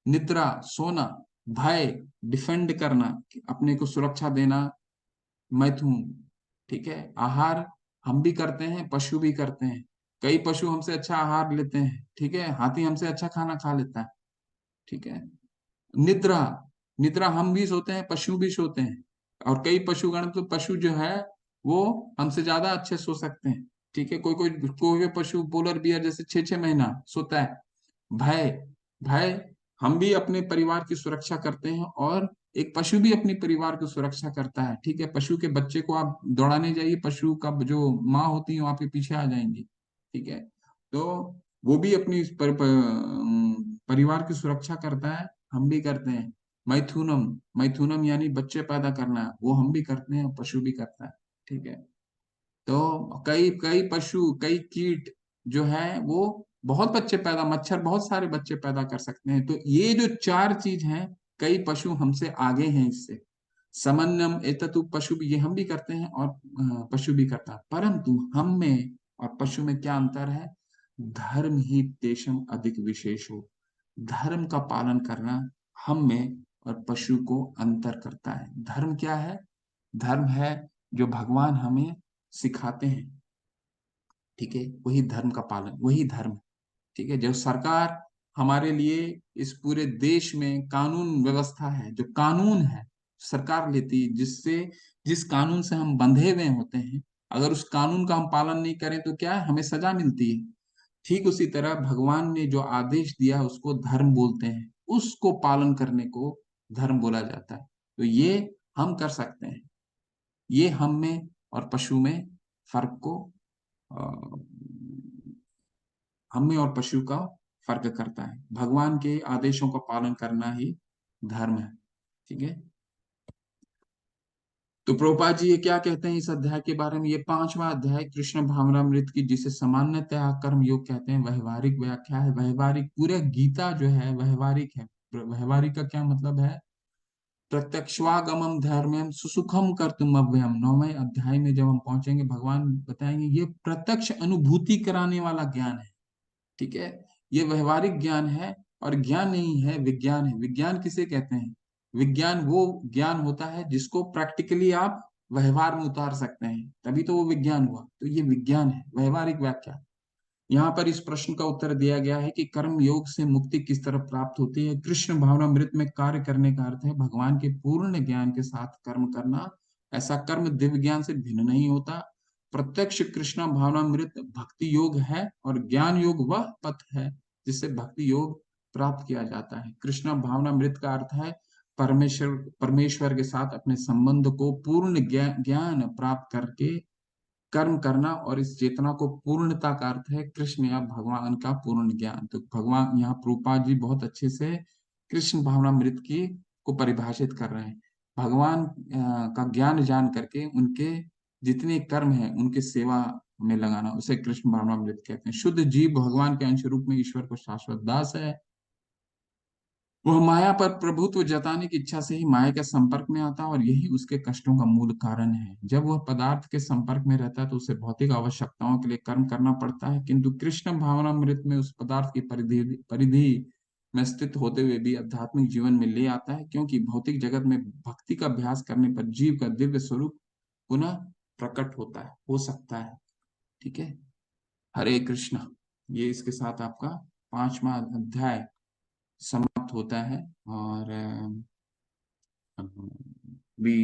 A: निद्रा सोना, भय डिफेंड करना, अपने को सुरक्षा देना, मैथुन, ठीक है। आहार हम भी करते हैं, पशु भी करते हैं। कई पशु हमसे अच्छा आहार लेते हैं, ठीक है, हाथी हमसे अच्छा खाना खा लेता है, ठीक है। निद्रा, निद्रा हम भी सोते हैं, पशु भी सोते हैं, और कई पशुगण तो पशु जो है वो हमसे ज्यादा अच्छे सो सकते हैं, ठीक है। कोई कोई कोई पशु पोलर बियर जैसे 6-6 महीना सोता है। भय, भय हम भी अपने परिवार की सुरक्षा करते हैं, और एक पशु भी अपने परिवार की सुरक्षा करता है, ठीक है। पशु के बच्चे को आप दौड़ाने जाइए, पशु का जो माँ होती है वो आपके पीछे आ जाएंगी, ठीक है। तो वो भी अपनी परिवार की सुरक्षा करता है, हम भी करते हैं। मैथुनम, मैथुनम यानी बच्चे पैदा करना, वो हम भी करते हैं, पशु भी करता है, ठीक है। तो कई कई पशु, कई कीट जो है वो बहुत बच्चे पैदा, मच्छर बहुत सारे बच्चे पैदा कर सकते हैं। तो ये जो चार चीज हैं, कई पशु हमसे आगे हैं इससे। समन्वयम एततु पशु भी, ये हम भी करते हैं और पशु भी करता है, परंतु हम में और पशु में क्या अंतर है? धर्म ही देशम अधिक विशेष हो। धर्म का पालन करना हम में और पशु को अंतर करता है। धर्म क्या है? धर्म है जो भगवान हमें सिखाते हैं, ठीक है, वही धर्म का पालन, वही धर्म है, ठीक है। जो सरकार हमारे लिए इस पूरे देश में कानून व्यवस्था है, जो कानून है सरकार लेती है, जिससे, जिस कानून से हम बंधे हुए होते हैं, अगर उस कानून का हम पालन नहीं करें तो क्या है, हमें सजा मिलती है। ठीक उसी तरह भगवान ने जो आदेश दिया है उसको धर्म बोलते हैं, उसको पालन करने को धर्म बोला जाता है। तो ये हम कर सकते हैं, ये हम में और पशु में फर्क को, अ, हम में और पशु का फर्क करता है। भगवान के आदेशों का पालन करना ही धर्म है, ठीक है। तो प्रभुपाद जी ये क्या कहते हैं इस अध्याय के बारे में? ये 5वां अध्याय कृष्ण भावनामृत की, जिसे सामान्यतः कर्म योग कहते हैं, व्यवहारिक व्याख्या है। व्यवहारिक, पूरे गीता जो है व्यवहारिक है। व्यवहारिक का क्या मतलब है? प्रत्यक्षवागमम धर्म्यम सुसुखम कर्तुम अव्ययम। 9वें अध्याय में जब हम पहुंचेंगे, भगवान बताएंगे ये प्रत्यक्ष अनुभूति कराने वाला ज्ञान है, ठीक है। ये व्यवहारिक ज्ञान है, और ज्ञान नहीं है, विज्ञान है। विज्ञान किसे कहते हैं? विज्ञान वो ज्ञान होता है जिसको प्रैक्टिकली आप व्यवहार में उतार सकते हैं, तभी तो वो विज्ञान हुआ। तो ये विज्ञान है, व्यवहारिक व्याख्या। यहाँ पर इस प्रश्न का उत्तर दिया गया है कि कर्म योग से मुक्ति किस तरह प्राप्त होती है। कृष्ण भावनामृत में कार्य करने का अर्थ है भगवान के पूर्ण ज्ञान के साथ कर्म करना। ऐसा कर्म दिव्य ज्ञान से भिन्न नहीं होता। प्रत्यक्ष कृष्ण भावनामृत भक्ति योग है, और ज्ञान योग वह पथ है जिससे भक्ति योग प्राप्त किया जाता है। कृष्ण भावनामृत का अर्थ है परमेश्वर, परमेश्वर के साथ अपने संबंध को पूर्ण ज्ञान प्राप्त करके कर्म करना, और इस चेतना को पूर्णता का अर्थ है कृष्ण या भगवान का पूर्ण ज्ञान। तो भगवान यहाँ प्रभुपाद जी बहुत अच्छे से कृष्ण भावनामृत की को परिभाषित कर रहे हैं। भगवान का ज्ञान जान करके उनके जितने कर्म हैं उनके सेवा में लगाना, उसे कृष्ण भावनामृत कहते हैं। शुद्ध जीव भगवान के अंश रूप में ईश्वर को शाश्वत दास है। वह माया पर प्रभुत्व जताने की इच्छा से ही माया के संपर्क में आता है, और यही उसके कष्टों का मूल कारण है। जब वह पदार्थ के संपर्क में रहता है तो उसे भौतिक आवश्यकताओं के लिए कर्म करना पड़ता है, किंतु कृष्ण भावनामृत में उस पदार्थ की परिधि परिधि में स्थित होते हुए भी आध्यात्मिक जीवन में ले आता है, क्योंकि भौतिक जगत में भक्ति का अभ्यास करने पर जीव का दिव्य स्वरूप पुनः प्रकट होता है, हो सकता है, ठीक है। हरे कृष्ण। ये इसके साथ आपका 5वां अध्याय समाप्त होता है। और भी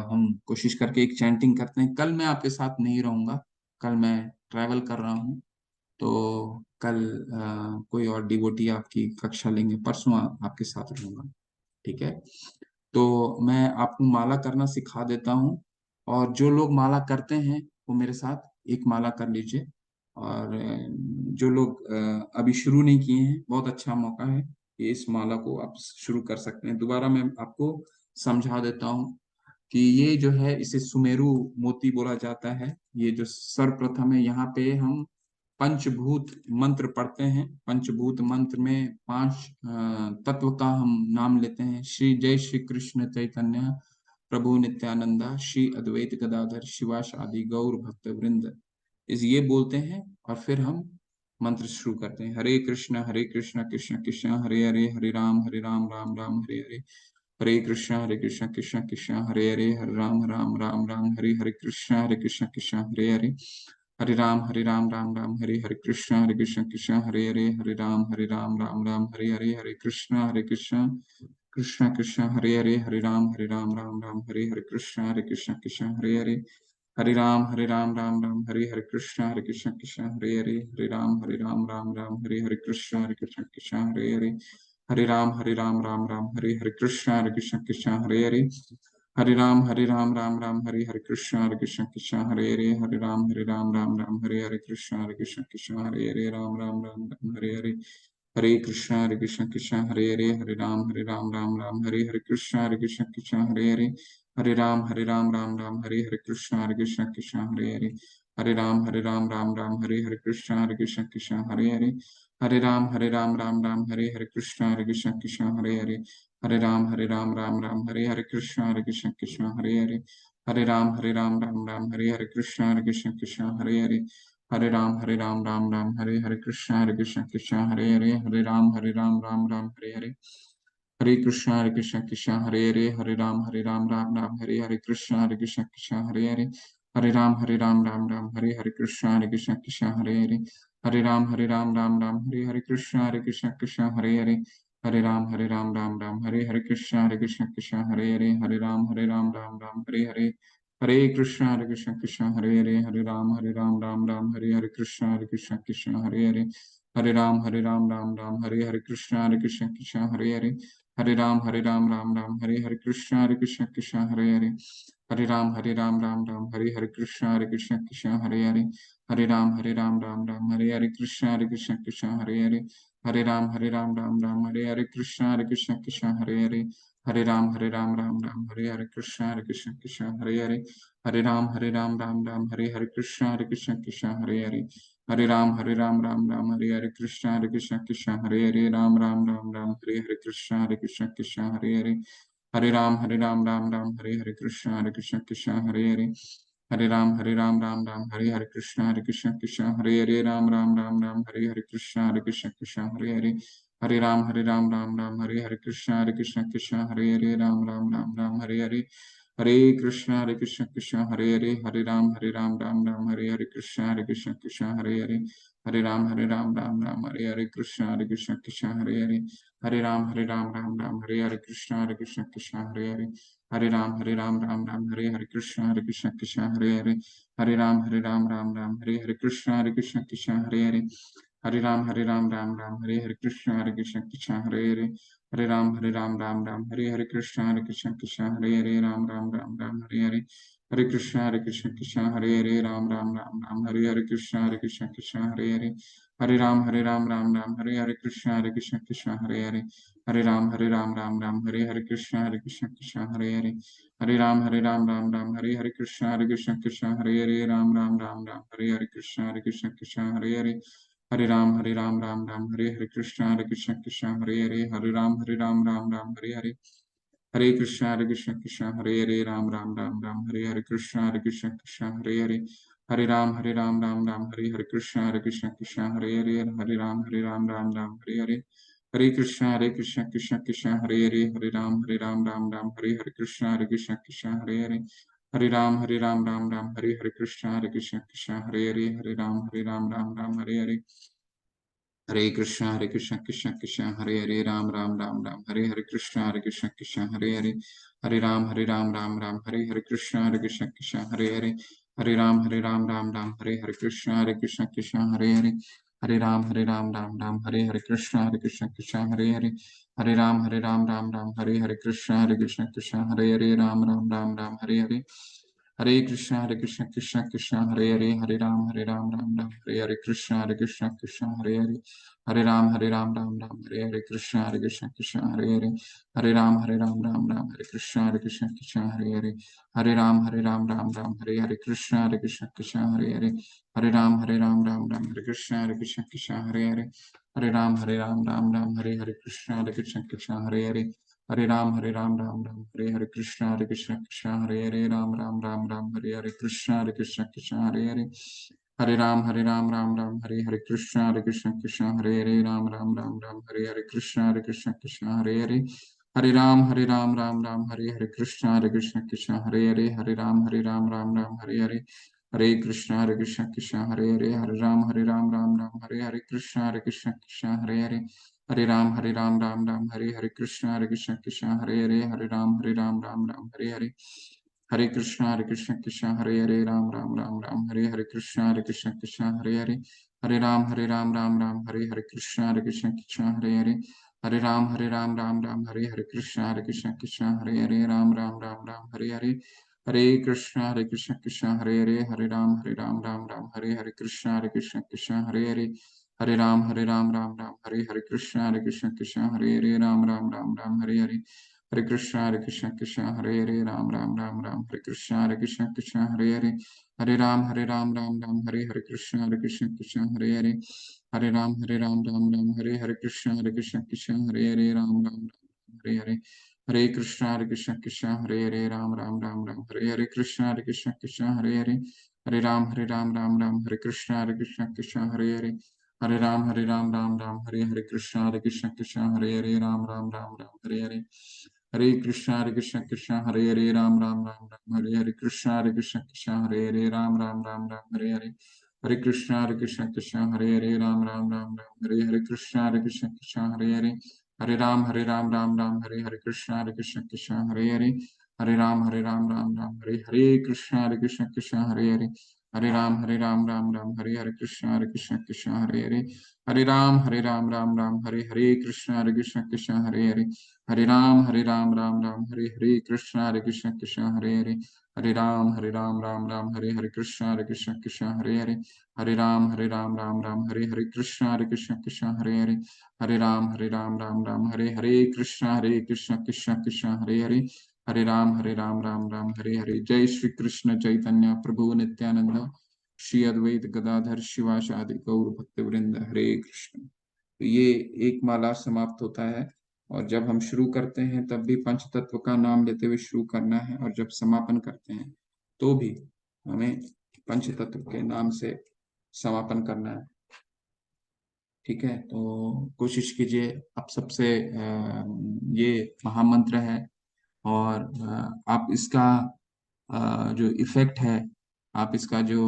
A: हम कोशिश करके एक चैंटिंग करते हैं। कल मैं आपके साथ नहीं रहूंगा, कल मैं ट्रैवल कर रहा हूँ, तो कल कोई और डिवोटी आपकी कक्षा लेंगे, परसों आपके साथ रहूंगा, ठीक है। तो मैं आपको माला करना सिखा देता हूँ, और जो लोग माला करते हैं वो मेरे साथ एक माला कर लीजिए। और जो लोग अभी शुरू नहीं किए हैं, बहुत अच्छा मौका है कि इस माला को आप शुरू कर सकते हैं। दोबारा मैं आपको समझा देता हूँ कि ये जो है इसे सुमेरु मोती बोला जाता है। ये जो सर्वप्रथम है, यहाँ पे हम पंचभूत मंत्र पढ़ते हैं। पंचभूत मंत्र में पांच तत्व का हम नाम लेते हैं। श्री जय श्री कृष्ण चैतन्य प्रभु नित्यानंदा श्री अद्वैत गदाधर शिवास आदि गौर भक्त वृंद, इस ये बोलते हैं। और फिर हम मंत्र शुरू करते हैं। हरे कृष्ण कृष्ण कृष्ण हरे हरे, हरे राम राम राम हरे हरे। हरे कृष्ण कृष्ण कृष्ण हरे हरे राम राम राम राम हरे कृष्ण हरे हरे। हरे राम राम राम हरे कृष्ण कृष्ण हरे राम राम राम हरे कृष्ण कृष्ण कृष्ण हरे राम राम राम हरे कृष्ण कृष्ण हरे राम राम हरे कृष्ण कृष्ण हरे राम राम हरे कृष्ण हरे राम राम राम कृष्ण कृष्ण हरे राम राम कृष्ण कृष्ण हरे राम राम कृष्ण कृष्ण हरे कृष्ण कृष्ण हरे राम राम कृष्ण कृष्ण हरे राम राम कृष्ण कृष्ण हरे राम राम कृष्ण कृष्ण हरे राम कृष्ण कृष्ण हरे राम कृष्ण कृष्ण हरे राम कृष्ण कृष्ण हरे कृष्ण कृष्ण हरे राम हरे कृष्ण हरे राम हरे कृष्ण कृष्ण हरे कृष्ण कृष्ण हरे कृष्ण कृष्ण हरे कृष्ण कृष्ण हरे राम हरे कृष्ण कृष्ण हरे कृष्ण कृष्ण हरे हरे कृष्ण कृष्ण हरे हरे कृष्ण कृष्ण हरे हरे कृष्ण कृष्ण हरे हरे कृष्ण कृष्ण हरे कृष्ण कृष्ण हरे कृष्ण कृष्ण हरे हरे कृष्ण कृष्ण हरे कृष्ण कृष्ण हरे हरे कृष्ण कृष्ण हरे कृष्ण कृष्ण हरे कृष्ण कृष्ण हरे कृष्ण कृष्ण हरे कृष्ण कृष्ण हरे कृष्ण कृष्ण हरे राम हरे कृष्ण कृष्ण हरे कृष्ण कृष्ण हरे राम कृष्ण कृष्ण हरे कृष्ण कृष्ण हरे कृष्ण कृष्ण हरे कृष्ण कृष्ण हरे कृष्ण कृष्ण हरे कृष्ण कृष्ण हरे कृष्ण कृष्ण हरे हरे कृष्ण कृष्ण हरे कृष्ण कृष्ण हरे कृष्ण कृष्ण हरे कृष्ण कृष्ण हरे हरे कृष्ण कृष्ण हरे कृष्ण कृष्ण हरे कृष्ण कृष्ण हरे हरे कृष्ण कृष्ण हरे कृष्ण हरे कृष्ण कृष्ण हरे कृष्ण कृष्ण हरे हरे हरे कृष्ण कृष्ण हरे कृष्ण हरे राम हरे कृष्ण कृष्ण हरे कृष्ण कृष्ण हरे कृष्ण कृष्ण हरे कृष्ण कृष्ण हरे राम हरे कृष्ण कृष्ण कृष्ण हरे राम राम हरे कृष्ण हरे हरे हरे कृष्ण हरे राम राम हरे कृष्ण हरे कृष्ण हरे राम कृष्ण हरे कृष्ण हरे राम हरे कृष्ण हरे कृष्ण हरे कृष्ण हरे हरे कृष्ण हरे हरे राम हरे कृष्ण हरे कृष्ण हरे हरे कृष्ण हरे कृष्ण हरे हरे कृष्ण हरे हरे कृष्ण हरे कृष्ण हरे कृष्ण हरे हरे राम हरे कृष्ण हरे हरे कृष्ण हरे हरे कृष्ण हरे कृष्ण हरे कृष्ण हरे कृष्ण हरे कृष्ण हरे राम हरे जय श्री कृष्ण चैतन्य प्रभु नित्यानंद श्री अद्वैत गदाधर शिवासादि गौर भक्त वृंद हरे कृष्ण। तो ये एक माला समाप्त होता है और जब हम शुरू करते हैं तब भी पंच तत्व का नाम लेते हुए शुरू करना है और जब समापन करते हैं तो भी हमें पंच तत्व के नाम से समापन करना है। ठीक है, तो कोशिश कीजिए आप सबसे ये महामंत्र है और आप इसका जो इफेक्ट है, आप इसका जो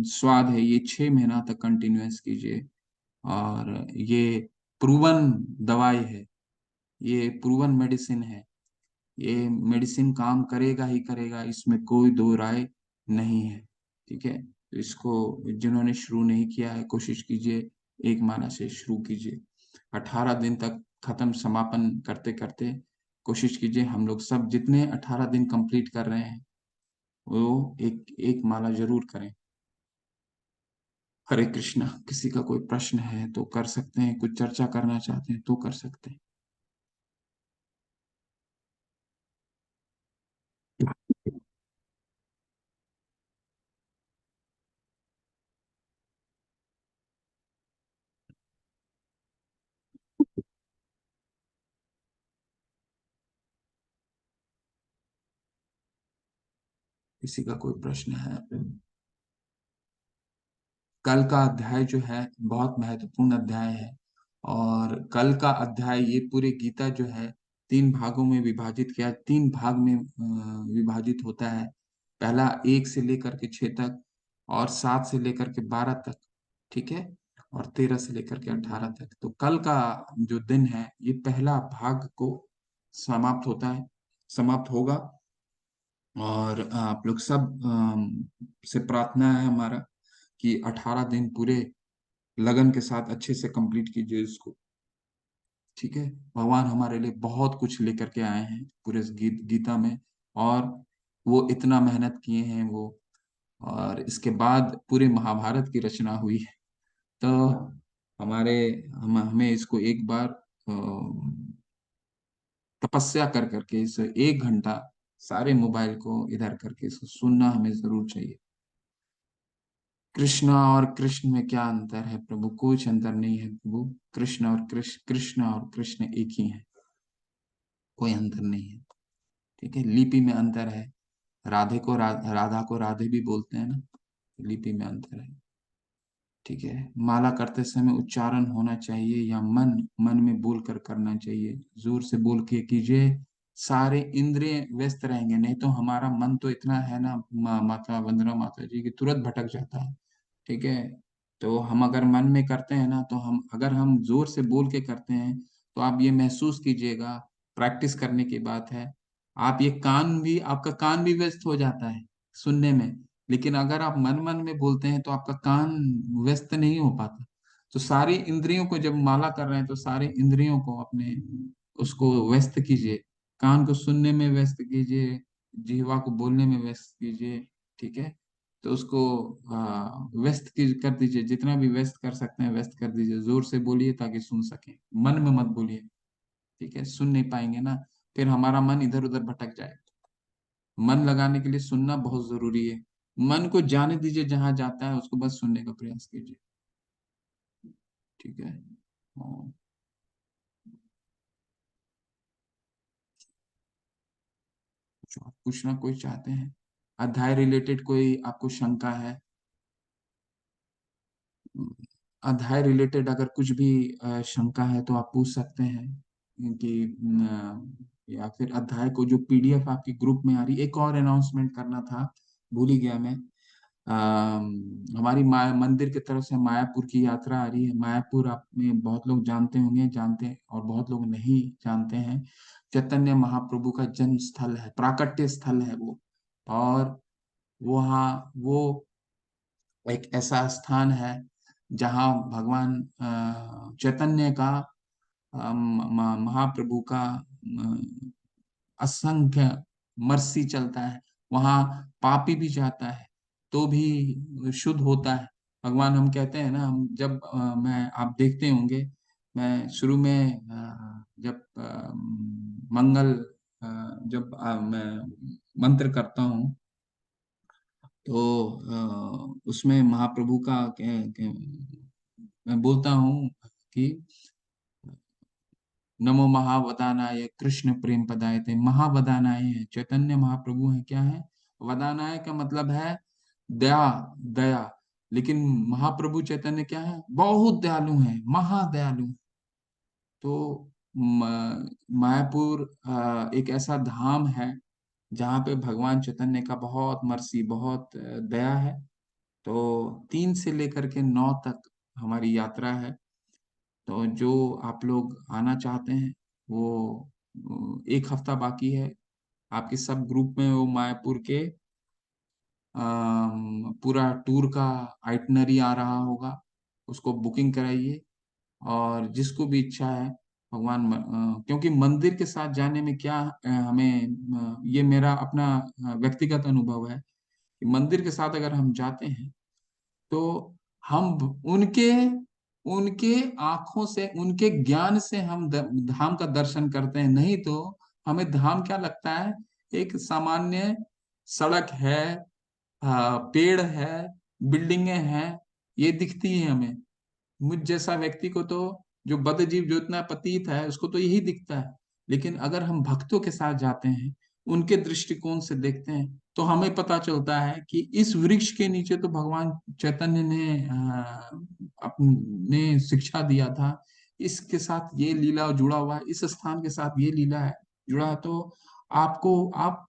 A: स्वाद है, ये 6 महीना तक कंटिन्यूअस कीजिए। और ये प्रूवन दवाई है, ये प्रूवन मेडिसिन है, ये मेडिसिन काम करेगा ही करेगा, इसमें कोई दो राय नहीं है। ठीक है, तो इसको जिन्होंने शुरू नहीं किया है कोशिश कीजिए एक माला से शुरू कीजिए, 18 दिन तक खत्म समापन करते करते कोशिश कीजिए। हम लोग सब जितने 18 दिन कंप्लीट कर रहे हैं वो एक एक माला जरूर करें। हरे कृष्णा। किसी का कोई प्रश्न है तो कर सकते हैं, कुछ चर्चा करना चाहते हैं तो कर सकते हैं। किसी का कोई प्रश्न है? कल का अध्याय जो है बहुत महत्वपूर्ण अध्याय है और कल का अध्याय, ये पूरे गीता जो है 3 भागों में विभाजित किया, 3 भाग में विभाजित होता है। पहला 1 से लेकर के 6 तक और 7 से लेकर के 12 तक। ठीक है, और 13 से लेकर के 18 तक। तो कल का जो दिन है ये पहला भाग को समाप्त होता है, समाप्त होगा। और आप लोग सब से प्रार्थना है हमारा कि 18 दिन पूरे लगन के साथ अच्छे से कंप्लीट कीजिए इसको। ठीक है, भगवान हमारे लिए बहुत कुछ लेकर के आए हैं पूरे इस गीता में। और वो इतना मेहनत किए हैं वो, और इसके बाद पूरे महाभारत की रचना हुई है। तो हमारे हमें इसको एक बार तपस्या कर करके इस 1 घंटा सारे मोबाइल को इधर करके इसको सुनना हमें जरूर चाहिए। कृष्णा और कृष्ण में क्या अंतर है प्रभु? कुछ अंतर नहीं है प्रभु। कृष्ण और कृष्ण एक ही है, कोई अंतर नहीं है। ठीक है, लिपि में अंतर है। राधा को राधे भी बोलते हैं ना, लिपि में अंतर है। ठीक है, माला करते समय उच्चारण होना चाहिए या मन मन में बोल कर करना चाहिए? जोर से बोल के कीजिए, सारे इंद्रिय व्यस्त रहेंगे, नहीं तो हमारा मन तो इतना है ना, माता वंदना माता जी की, तुरंत भटक जाता है। ठीक है, तो हम अगर मन में करते हैं ना, तो हम जोर से बोल के करते हैं, तो आप ये महसूस कीजिएगा, प्रैक्टिस करने की बात है। आप ये आपका कान भी व्यस्त हो जाता है सुनने में, लेकिन अगर आप मन मन में बोलते हैं तो आपका कान व्यस्त नहीं हो पाता। तो सारी इंद्रियों को जब माला कर रहे हैं, तो सारे इंद्रियों को अपने उसको व्यस्त कीजिए। कान को सुनने में व्यस्त कीजिए, जिह्वा को बोलने में व्यस्त कीजिए। ठीक है, तो उसको कर दीजिए, जितना भी व्यस्त कर सकते हैं व्यस्त कर दीजिए। जोर से बोलिए ताकि सुन सकें, मन में मत बोलिए। ठीक है, सुन नहीं पाएंगे ना, फिर हमारा मन इधर उधर भटक जाए। मन लगाने के लिए सुनना बहुत जरूरी है। मन को जाने दीजिए, जहां जाता है उसको बस सुनने का प्रयास कीजिए। ठीक है। हाँ, कुछ आप पूछना कोई चाहते हैं? अध्याय रिलेटेड कोई आपको शंका है? अध्याय रिलेटेड अगर कुछ भी शंका है तो आप पूछ सकते हैं कि या फिर अध्याय को जो पीडीएफ आपकी ग्रुप में आ रही। एक और अनाउंसमेंट करना था, भूल ही गया मैं। हमारी मंदिर की तरफ से मायापुर की यात्रा आ रही है। मायापुर आप में बहुत लोग जानते होंगे, जानते हैं, और बहुत लोग नहीं जानते हैं। चैतन्य महाप्रभु का जन्म स्थल है, प्राकट्य स्थल है वो। और वो एक ऐसा स्थान है जहाँ भगवान चैतन्य का महाप्रभु का असंख्य मर्सी चलता है। वहाँ पापी भी जाता है तो भी शुद्ध होता है। भगवान, हम कहते हैं ना, हम जब मैं आप देखते होंगे, मैं शुरू में जब मंगल जब मैं मंत्र करता हूँ, तो उसमें महाप्रभु का मैं बोलता हूँ कि नमो महावदानाय कृष्ण प्रेम पदायते। महावदानाय है, चैतन्य महाप्रभु है, क्या है? वदानाय का मतलब है दया, दया। लेकिन महाप्रभु चैतन्य क्या है? बहुत दयालु है, महादयालु। तो मायापुर एक ऐसा धाम है जहाँ पे भगवान चैतन्य का बहुत मर्सी, बहुत दया है। तो 3 से लेकर के 9 तक हमारी यात्रा है। तो जो आप लोग आना चाहते हैं, वो 1 हफ्ता बाकी है। आपके सब ग्रुप में वो मायापुर के पूरा टूर का आइटनरी आ रहा होगा, उसको बुकिंग कराइए। और जिसको भी इच्छा है, भगवान क्योंकि मंदिर के साथ जाने में क्या हमें ये मेरा अपना व्यक्तिगत अनुभव है कि मंदिर के साथ अगर हम जाते हैं, तो हम उनके उनके आंखों से, उनके ज्ञान से हम धाम का दर्शन करते हैं। नहीं तो हमें धाम क्या लगता है? एक सामान्य सड़क है, पेड़ है, बिल्डिंगें हैं, ये दिखती है हमें। मुझ जैसा व्यक्ति को तो, जो बद्धजीव, जो इतना पतित है, उसको तो यही दिखता है। लेकिन अगर हम भक्तों के साथ जाते हैं, उनके दृष्टिकोण से देखते हैं, तो हमें पता चलता है कि इस वृक्ष के नीचे तो भगवान चैतन्य ने अपने शिक्षा दिया था। इसके साथ ये लीला जुड़ा हुआ है, इस स्थान के साथ ये लीला है जुड़ा है। तो आप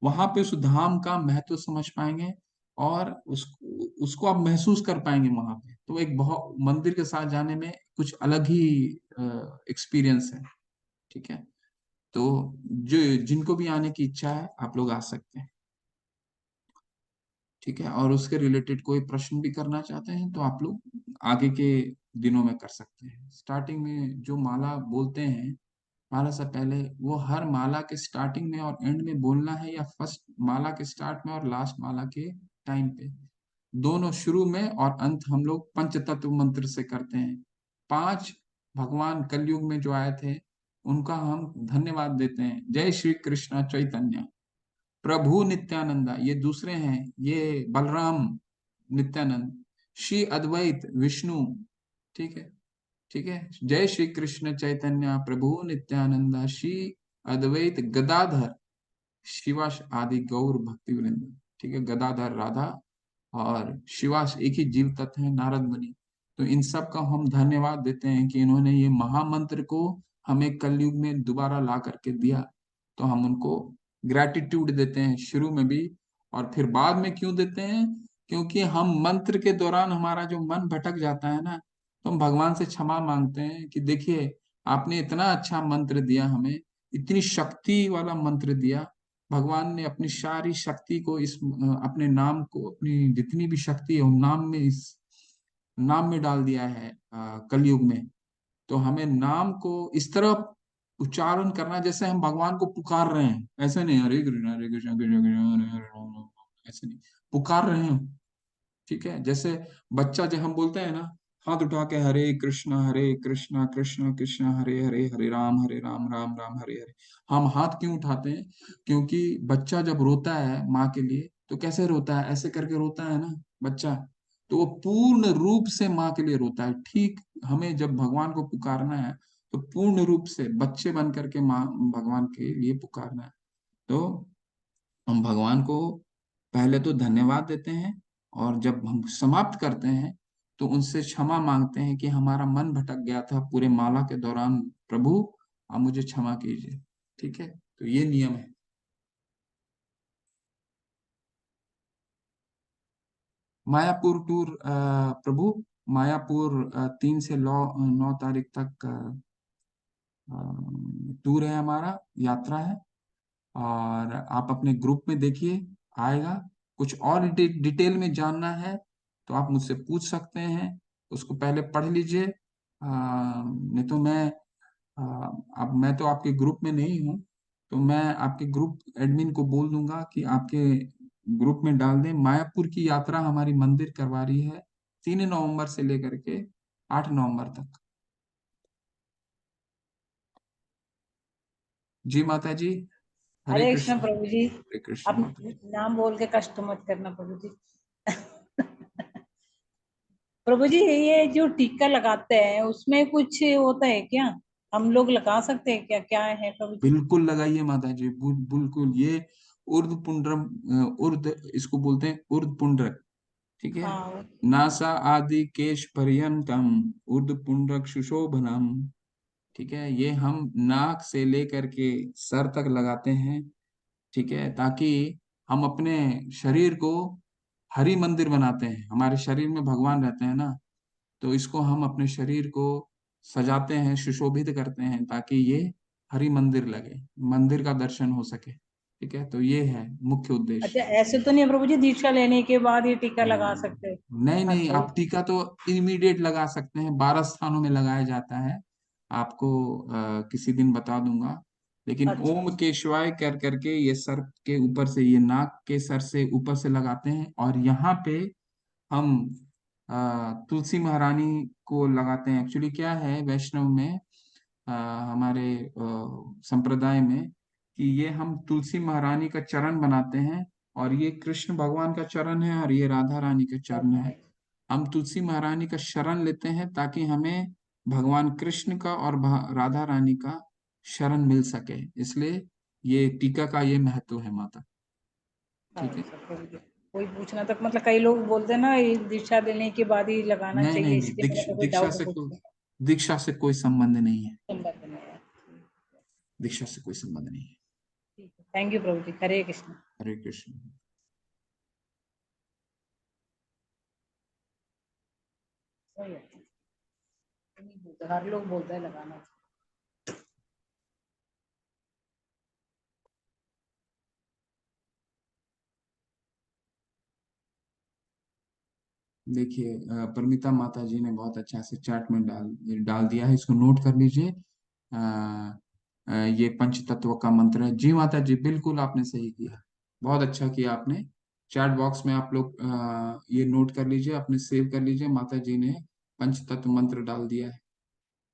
A: वहां पे उस धाम का महत्व समझ पाएंगे, और उसको आप महसूस कर पाएंगे वहां पे। तो एक बहुत, मंदिर के साथ जाने में कुछ अलग ही एक्सपीरियंस है। ठीक है, तो जो जिनको भी आने की इच्छा है, आप लोग आ सकते हैं। ठीक है, और उसके रिलेटेड कोई प्रश्न भी करना चाहते हैं तो आप लोग आगे के दिनों में कर सकते हैं। स्टार्टिंग में जो माला बोलते हैं, माला से पहले वो हर माला के स्टार्टिंग में और एंड में बोलना है, या फर्स्ट माला के स्टार्ट में और लास्ट माला के टाइम पे, दोनों शुरू में और अंत हम लोग पंच तत्व मंत्र से करते हैं। 5 भगवान कलयुग में जो आए थे उनका हम धन्यवाद देते हैं। जय श्री कृष्ण चैतन्य प्रभु नित्यानंदा, ये दूसरे हैं, ये बलराम नित्यानंद, श्री अद्वैत विष्णु, ठीक है, ठीक है। जय श्री कृष्ण चैतन्य प्रभु नित्यानंदा श्री अद्वैत गदाधर शिवास आदि गौर भक्ति वृंद, ठीक है। गदाधर राधा और शिवास एक ही जीव तत्व है, नारद मुनि। तो इन सब का हम धन्यवाद देते हैं कि इन्होंने ये महामंत्र को हमें कलयुग में दोबारा ला करके दिया। तो हम उनको ग्रैटिट्यूड देते हैं शुरू में भी, और फिर बाद में क्यों देते हैं? क्योंकि हम मंत्र के दौरान हमारा जो मन भटक जाता है ना, तो हम भगवान से क्षमा मांगते हैं कि देखिए, आपने इतना अच्छा मंत्र दिया हमें, इतनी शक्ति वाला मंत्र दिया। भगवान ने अपनी सारी शक्ति को इस अपने नाम को, अपनी जितनी भी शक्ति है उन नाम में, इस नाम में डाल दिया है कलयुग में। तो हमें नाम को इस तरह उच्चारण करना जैसे हम भगवान को पुकार रहे हैं, ऐसे नहीं हरे कृष्ण कृष्ण कृष्ण हरे हरे राम राम, ऐसे नहीं, पुकार रहे हैं, ठीक है। जैसे बच्चा जब हम बोलते हैं ना, हाथ उठा के हरे कृष्णा कृष्ण कृष्ण हरे हरे, हरे राम राम राम हरे हरे। हम हाथ क्यों उठाते हैं? क्योंकि बच्चा जब रोता है माँ के लिए तो कैसे रोता है? ऐसे करके रोता है ना बच्चा। तो वो पूर्ण रूप से माँ के लिए रोता है। ठीक हमें जब भगवान को पुकारना है तो पूर्ण रूप से बच्चे बन करके माँ भगवान के लिए पुकारना है। तो हम भगवान को पहले तो धन्यवाद देते हैं, और जब हम समाप्त करते हैं तो उनसे क्षमा मांगते हैं कि हमारा मन भटक गया था पूरे माला के दौरान, प्रभु आप मुझे क्षमा कीजिए, ठीक है। तो ये नियम है। मायापुर टूर प्रभु, मायापुर 3 से 9 तारीख तक टूर है हमारा, यात्रा है। और आप अपने ग्रुप में देखिए, आएगा। कुछ और डिटेल में जानना है तो आप मुझसे पूछ सकते हैं, उसको पहले पढ़ लीजिए। नहीं तो मैं, अब मैं तो आपके ग्रुप में नहीं हूँ, तो मैं आपके ग्रुप एडमिन को बोल दूंगा कि आपके ग्रुप में डाल दें। मायापुर की यात्रा हमारी मंदिर करवा रही है 3 नवंबर से लेकर के 8 नवंबर तक। जी माता जी, हरे
B: हरे कृष्ण
A: कृष्ण,
B: प्रभु जी।
A: हरे कृष्ण
B: आप
A: माता जी।
B: नाम बोल के कष्ट मत करना प्रभु जी। प्रभु जी, ये जो टीका लगाते हैं उसमें कुछ होता है क्या? हम लोग लगा सकते हैं क्या? क्या है प्रभु जी?
A: बिल्कुल लगाइए माता जी, बिल्कुल। ये उर्ध पुंड्रम, उर्ध इसको बोलते हैं, उर्ध पुंड्रक, ठीक है।
B: हाँ।
A: नासा आदि केश पर्यंतम उर्ध पुंड्रक सुशोभनम, ठीक है। ये हम नाक से लेकर के सर तक लगाते हैं, ठीक है, ताकि हम अपने शरीर को हरि मंदिर बनाते हैं। हमारे शरीर में भगवान रहते हैं ना, तो इसको हम अपने शरीर को सजाते हैं, सुशोभित करते हैं, ताकि ये हरि मंदिर लगे, मंदिर का दर्शन हो सके, ठीक है। तो ये है मुख्य
B: अच्छा,
A: उद्देश्य।
B: ऐसे तो नहीं है प्रभु जी, दीक्षा लेने के बाद ये टीका लगा सकते हैं?
A: नहीं नहीं,
B: अच्छा जी।
A: आप टीका तो इमीडिएट लगा सकते हैं, 12 स्थानों में लगाया जाता है। आपको किसी दिन बता दूंगा। लेकिन
B: अच्छा
A: ओम
B: अच्छा।
A: केशवाय कर करके ये सर के ऊपर से, ये नाक के सर से ऊपर से लगाते हैं, और यहाँ पे हम तुलसी महारानी को लगाते हैं। एक्चुअली क्या है, वैष्णव में हमारे संप्रदाय में, कि ये हम तुलसी महारानी का चरण बनाते हैं, और ये कृष्ण भगवान का चरण है और ये राधा रानी का चरण
B: अच्छा
A: है। हम तुलसी महारानी का शरण लेते हैं ताकि हमें भगवान कृष्ण का और राधा रानी का शरण मिल सके, इसलिए ये टीका का ये महत्व है माता, ठीक है।
B: अच्छा प्रभु जी। कोई पूछना था, मतलब कई लोग बोलते हैं ना ये दीक्षा लेने के बाद ही लगाना
A: नहीं नहीं
B: चाहिए,
A: नहीं,
B: इसलिए मैंने कोई
A: दीक्षा
B: डाउट
A: से
B: पूछ लिया।
A: दीक्षा से कोई संबंध नहीं है।
B: संबंध नहीं है।
A: दीक्षा से कोई संबंध नहीं है।
B: ठीक है, थैंक यू प्रभु जी। हरे कृष्ण।
A: हरे कृष्ण।
B: सही है। नहीं बोलते, हर लोग बोलते हैं लगाना।
A: देखिए, परमिता माता जी ने बहुत अच्छा से चार्ट में डाल डाल दिया है, इसको नोट कर लीजिए। ये पंच तत्व का मंत्र है। जी माता जी, बिल्कुल आपने सही किया, बहुत अच्छा किया आपने। चैट बॉक्स में आप लोग ये नोट कर लीजिए, अपने सेव कर लीजिए, माता जी ने पंच तत्व मंत्र डाल दिया है।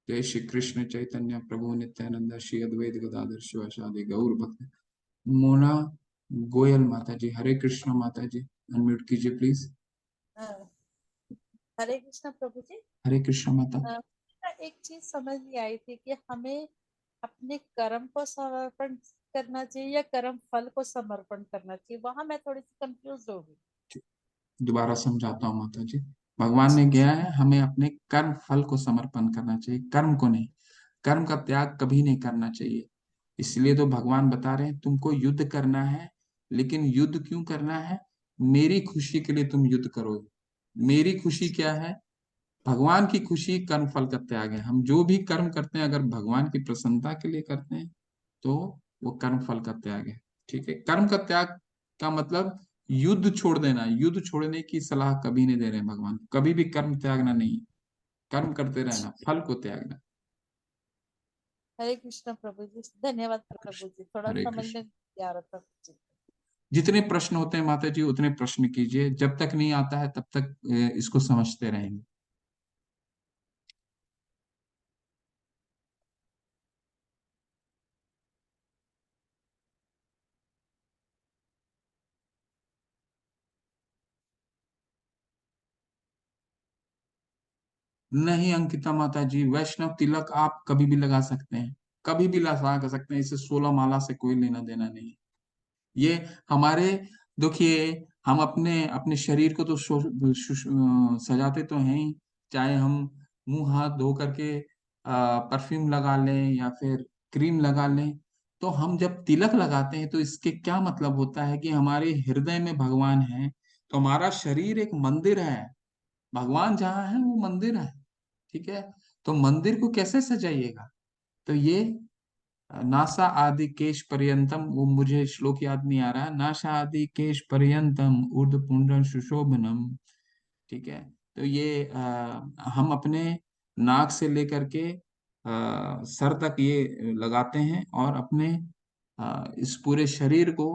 A: जय श्री कृष्ण चैतन्य प्रभु नित्यानंद श्री अद्वैत गदाधर शिवासादि गौर भक्त। मोना गोयल माता जी, हरे कृष्ण माता जी, अनम्यूट कीजिए प्लीज।
C: हाँ, हरे कृष्ण प्रभु जी।
A: हरे कृष्ण माता।
C: एक चीज समझ नहीं आई थी कि हमें अपने कर्म को समर्पण करना चाहिए या कर्म फल को समर्पण करना चाहिए, वहां मैं थोड़ी सी कंफ्यूज हो गई।
A: दोबारा समझाता हूँ माता जी। भगवान
C: जी
A: ने
C: जी।
A: गया है हमें अपने कर्म फल को समर्पण करना चाहिए, कर्म को नहीं। कर्म का त्याग कभी नहीं करना चाहिए। इसलिए तो भगवान बता रहे हैं तुमको युद्ध करना है, लेकिन युद्ध क्यों करना है? मेरी खुशी के लिए तुम युद्ध करो। मेरी खुशी क्या है? भगवान की खुशी कर्म फल का त्याग है। हम जो भी कर्म करते हैं अगर भगवान की प्रसन्नता के लिए करते हैं तो वो कर्म फल का त्याग है। ठीक है, कर्म का त्याग का मतलब युद्ध छोड़ देना। युद्ध छोड़ने की सलाह कभी नहीं दे रहे हैं भगवान, कभी भी कर्म त्यागना नहीं, कर्म करते रहना, फल को त्यागना।
C: हरे कृष्ण प्रभु जी, धन्यवाद प्रभु जी, थोड़ा
A: हरे
C: समझ में
A: कृष्ण।
C: नहीं आ रहा था जी।
A: जितने प्रश्न होते हैं माता जी उतने प्रश्न कीजिए, जब तक नहीं आता है तब तक इसको समझते रहेंगे। नहीं अंकिता माता जी, वैष्णव तिलक आप कभी भी लगा सकते हैं, कभी भी लगा सकते हैं, इसे 16 माला से कोई लेना देना नहीं है। ये हमारे, देखिए, हम अपने अपने शरीर को तो सजाते तो हैं ही, चाहे हम मुंह हाथ धो करके परफ्यूम लगा लें या फिर क्रीम लगा लें। तो हम जब तिलक लगाते हैं तो इसके क्या मतलब होता है कि हमारे हृदय में भगवान है। तो हमारा शरीर एक मंदिर है, भगवान जहाँ है वो मंदिर है। ठीक है, तो मंदिर को कैसे सजाइएगा? तो ये नासा आदि केश पर्यंतम, वो मुझे श्लोक याद नहीं आ रहा है, नासा आदि केश पर्यंतम ऊर्ध्व पुंड्रम सुशोभनम। ठीक है, तो ये हम अपने नाक से लेकर के सर तक ये लगाते हैं और अपने इस पूरे शरीर को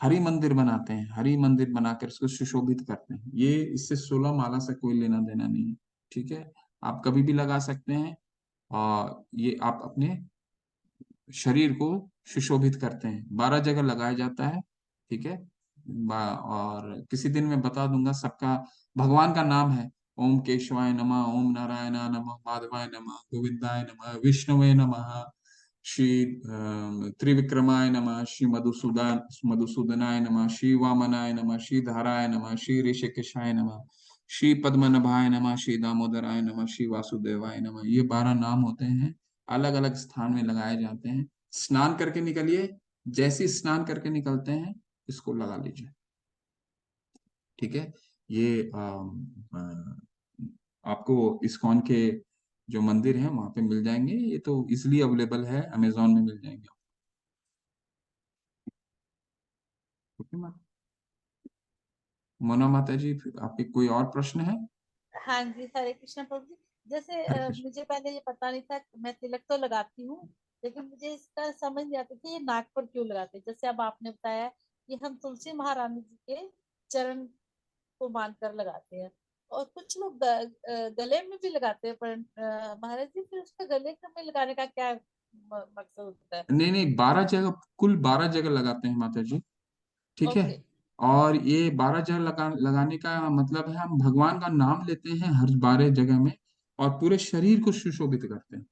A: हरि मंदिर बनाते हैं, हरि मंदिर बनाकर इसको सुशोभित करते हैं। ये इससे 16 माला से कोई लेना देना नहीं है। ठीक है, आप कभी भी लगा सकते हैं और ये आप अपने शरीर को सुशोभित करते हैं। 12 जगह लगाया जाता है। ठीक है, और किसी दिन मैं बता दूंगा सबका। भगवान का नाम है, ओम केशवाय नमः, ओम नारायणाय नमः, माधवाय नमः, गोविंदाय नमः, विष्णुवे नमः, श्री त्रिविक्रमाय नमः, श्री मधुसूदनाय नमः, श्री वामनाय नमः, श्री धाराय नमः, श्री ऋषिकेशाय नमः, श्री पद्मनाभाय नमः, श्री दामोदराय नमः, श्री वासुदेवाय नमः। ये 12 नाम होते हैं, अलग अलग स्थान में लगाए जाते हैं। स्नान करके निकलिए, जैसे ही स्नान करके निकलते हैं इसको लगा लीजिए। ठीक है, ये आपको इस्कॉन के जो मंदिर हैं वहां पे मिल जाएंगे, ये तो इसलिए अवेलेबल है, अमेजोन में मिल जाएंगे। ओके मोना माता जी, फिर आपके कोई और प्रश्न है?
C: हाँ जी, हरे कृष्ण प्रभु जी। जैसे
A: हरे कृष्ण।
C: मुझे पहले ये पता नहीं था, मैं तिलक तो लगाती हूँ, लेकिन मुझे इसका समझ नहीं आता कि ये नाक पर क्यों लगाते हैं। जैसे अब आपने बताया कि हम तुलसी महारानी जी के चरण को मानकर लगाते हैं, और कुछ लोग गले में भी लगाते हैं, पर महाराज जी फिर उसका गले में लगाने का क्या मकसद होता है?
A: नहीं नहीं, 12 जगह, कुल 12 जगह लगाते हैं माता जी। ठीक है,
C: ओके।
A: और ये 12 जगह लगाने का मतलब है हम भगवान का नाम लेते हैं हर 12 जगह में, और पूरे शरीर को सुशोभित करते हैं,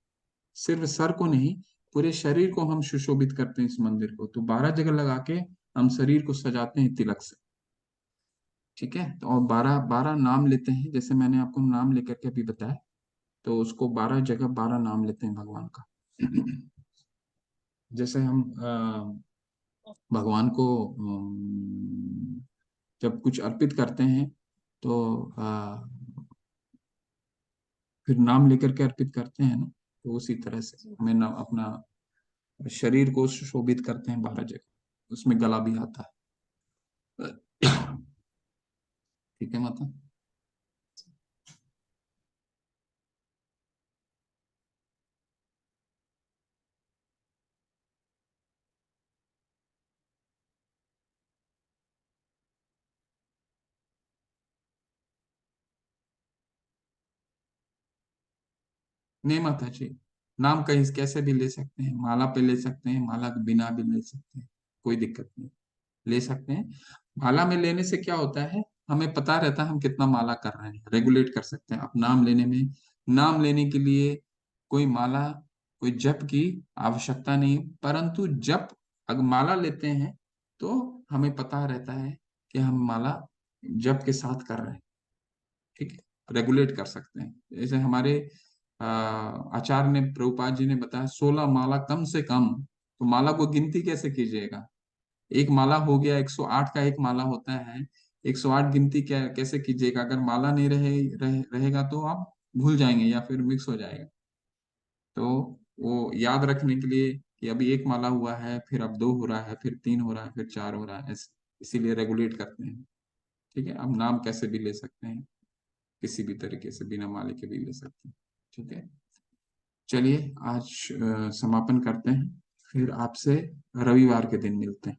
A: सिर्फ सर को नहीं, पूरे शरीर को हम सुशोभित करते हैं इस मंदिर को। तो 12 जगह लगा के हम शरीर को सजाते हैं तिलक से। ठीक है, तो और 12 12 नाम लेते हैं, जैसे मैंने आपको नाम लेकर के अभी बताया, तो उसको 12 जगह 12 नाम लेते हैं भगवान का। जैसे हम भगवान को जब कुछ अर्पित करते हैं तो फिर नाम लेकर के अर्पित करते हैं ना, तो उसी तरह से
C: जी।
A: हमें ना अपना शरीर को सुशोभित करते हैं 12 जगह, उसमें गला भी आता है। ठीक है माता। नेमत है जी। नाम कहीं कैसे भी ले सकते हैं, माला पे ले सकते हैं, माला के बिना भी ले सकते हैं, कोई दिक्कत नहीं, ले सकते हैं। माला में लेने से क्या होता है, हमें पता रहता है हम कितना माला कर रहे हैं, रेगुलेट कर सकते हैं। अब नाम लेने में, नाम लेने के लिए कोई माला, कोई जप की आवश्यकता नहीं, परंतु जप अगर माला लेते हैं तो हमें पता रहता है कि हम माला जप के साथ कर रहे हैं, ठीक है, रेगुलेट कर सकते हैं। जैसे हमारे आचार्य ने, प्रभुपाद जी ने बताया 16 माला कम से कम। तो माला को गिनती कैसे कीजिएगा, एक माला हो गया, 108 का एक माला होता है, 108 गिनती क्या कैसे कीजिएगा, अगर माला नहीं रहेगा तो आप भूल जाएंगे या फिर मिक्स हो जाएगा। तो वो याद रखने के लिए कि अभी एक माला हुआ है, फिर अब दो हो रहा है, फिर तीन हो रहा है, फिर चार हो रहा है, इसीलिए रेगुलेट करते हैं। ठीक है, अब नाम कैसे भी ले सकते हैं, किसी भी तरीके से बिना माले के भी ले सकते हैं। ठीक है, चलिए आज समापन करते हैं, फिर आपसे रविवार के दिन मिलते हैं।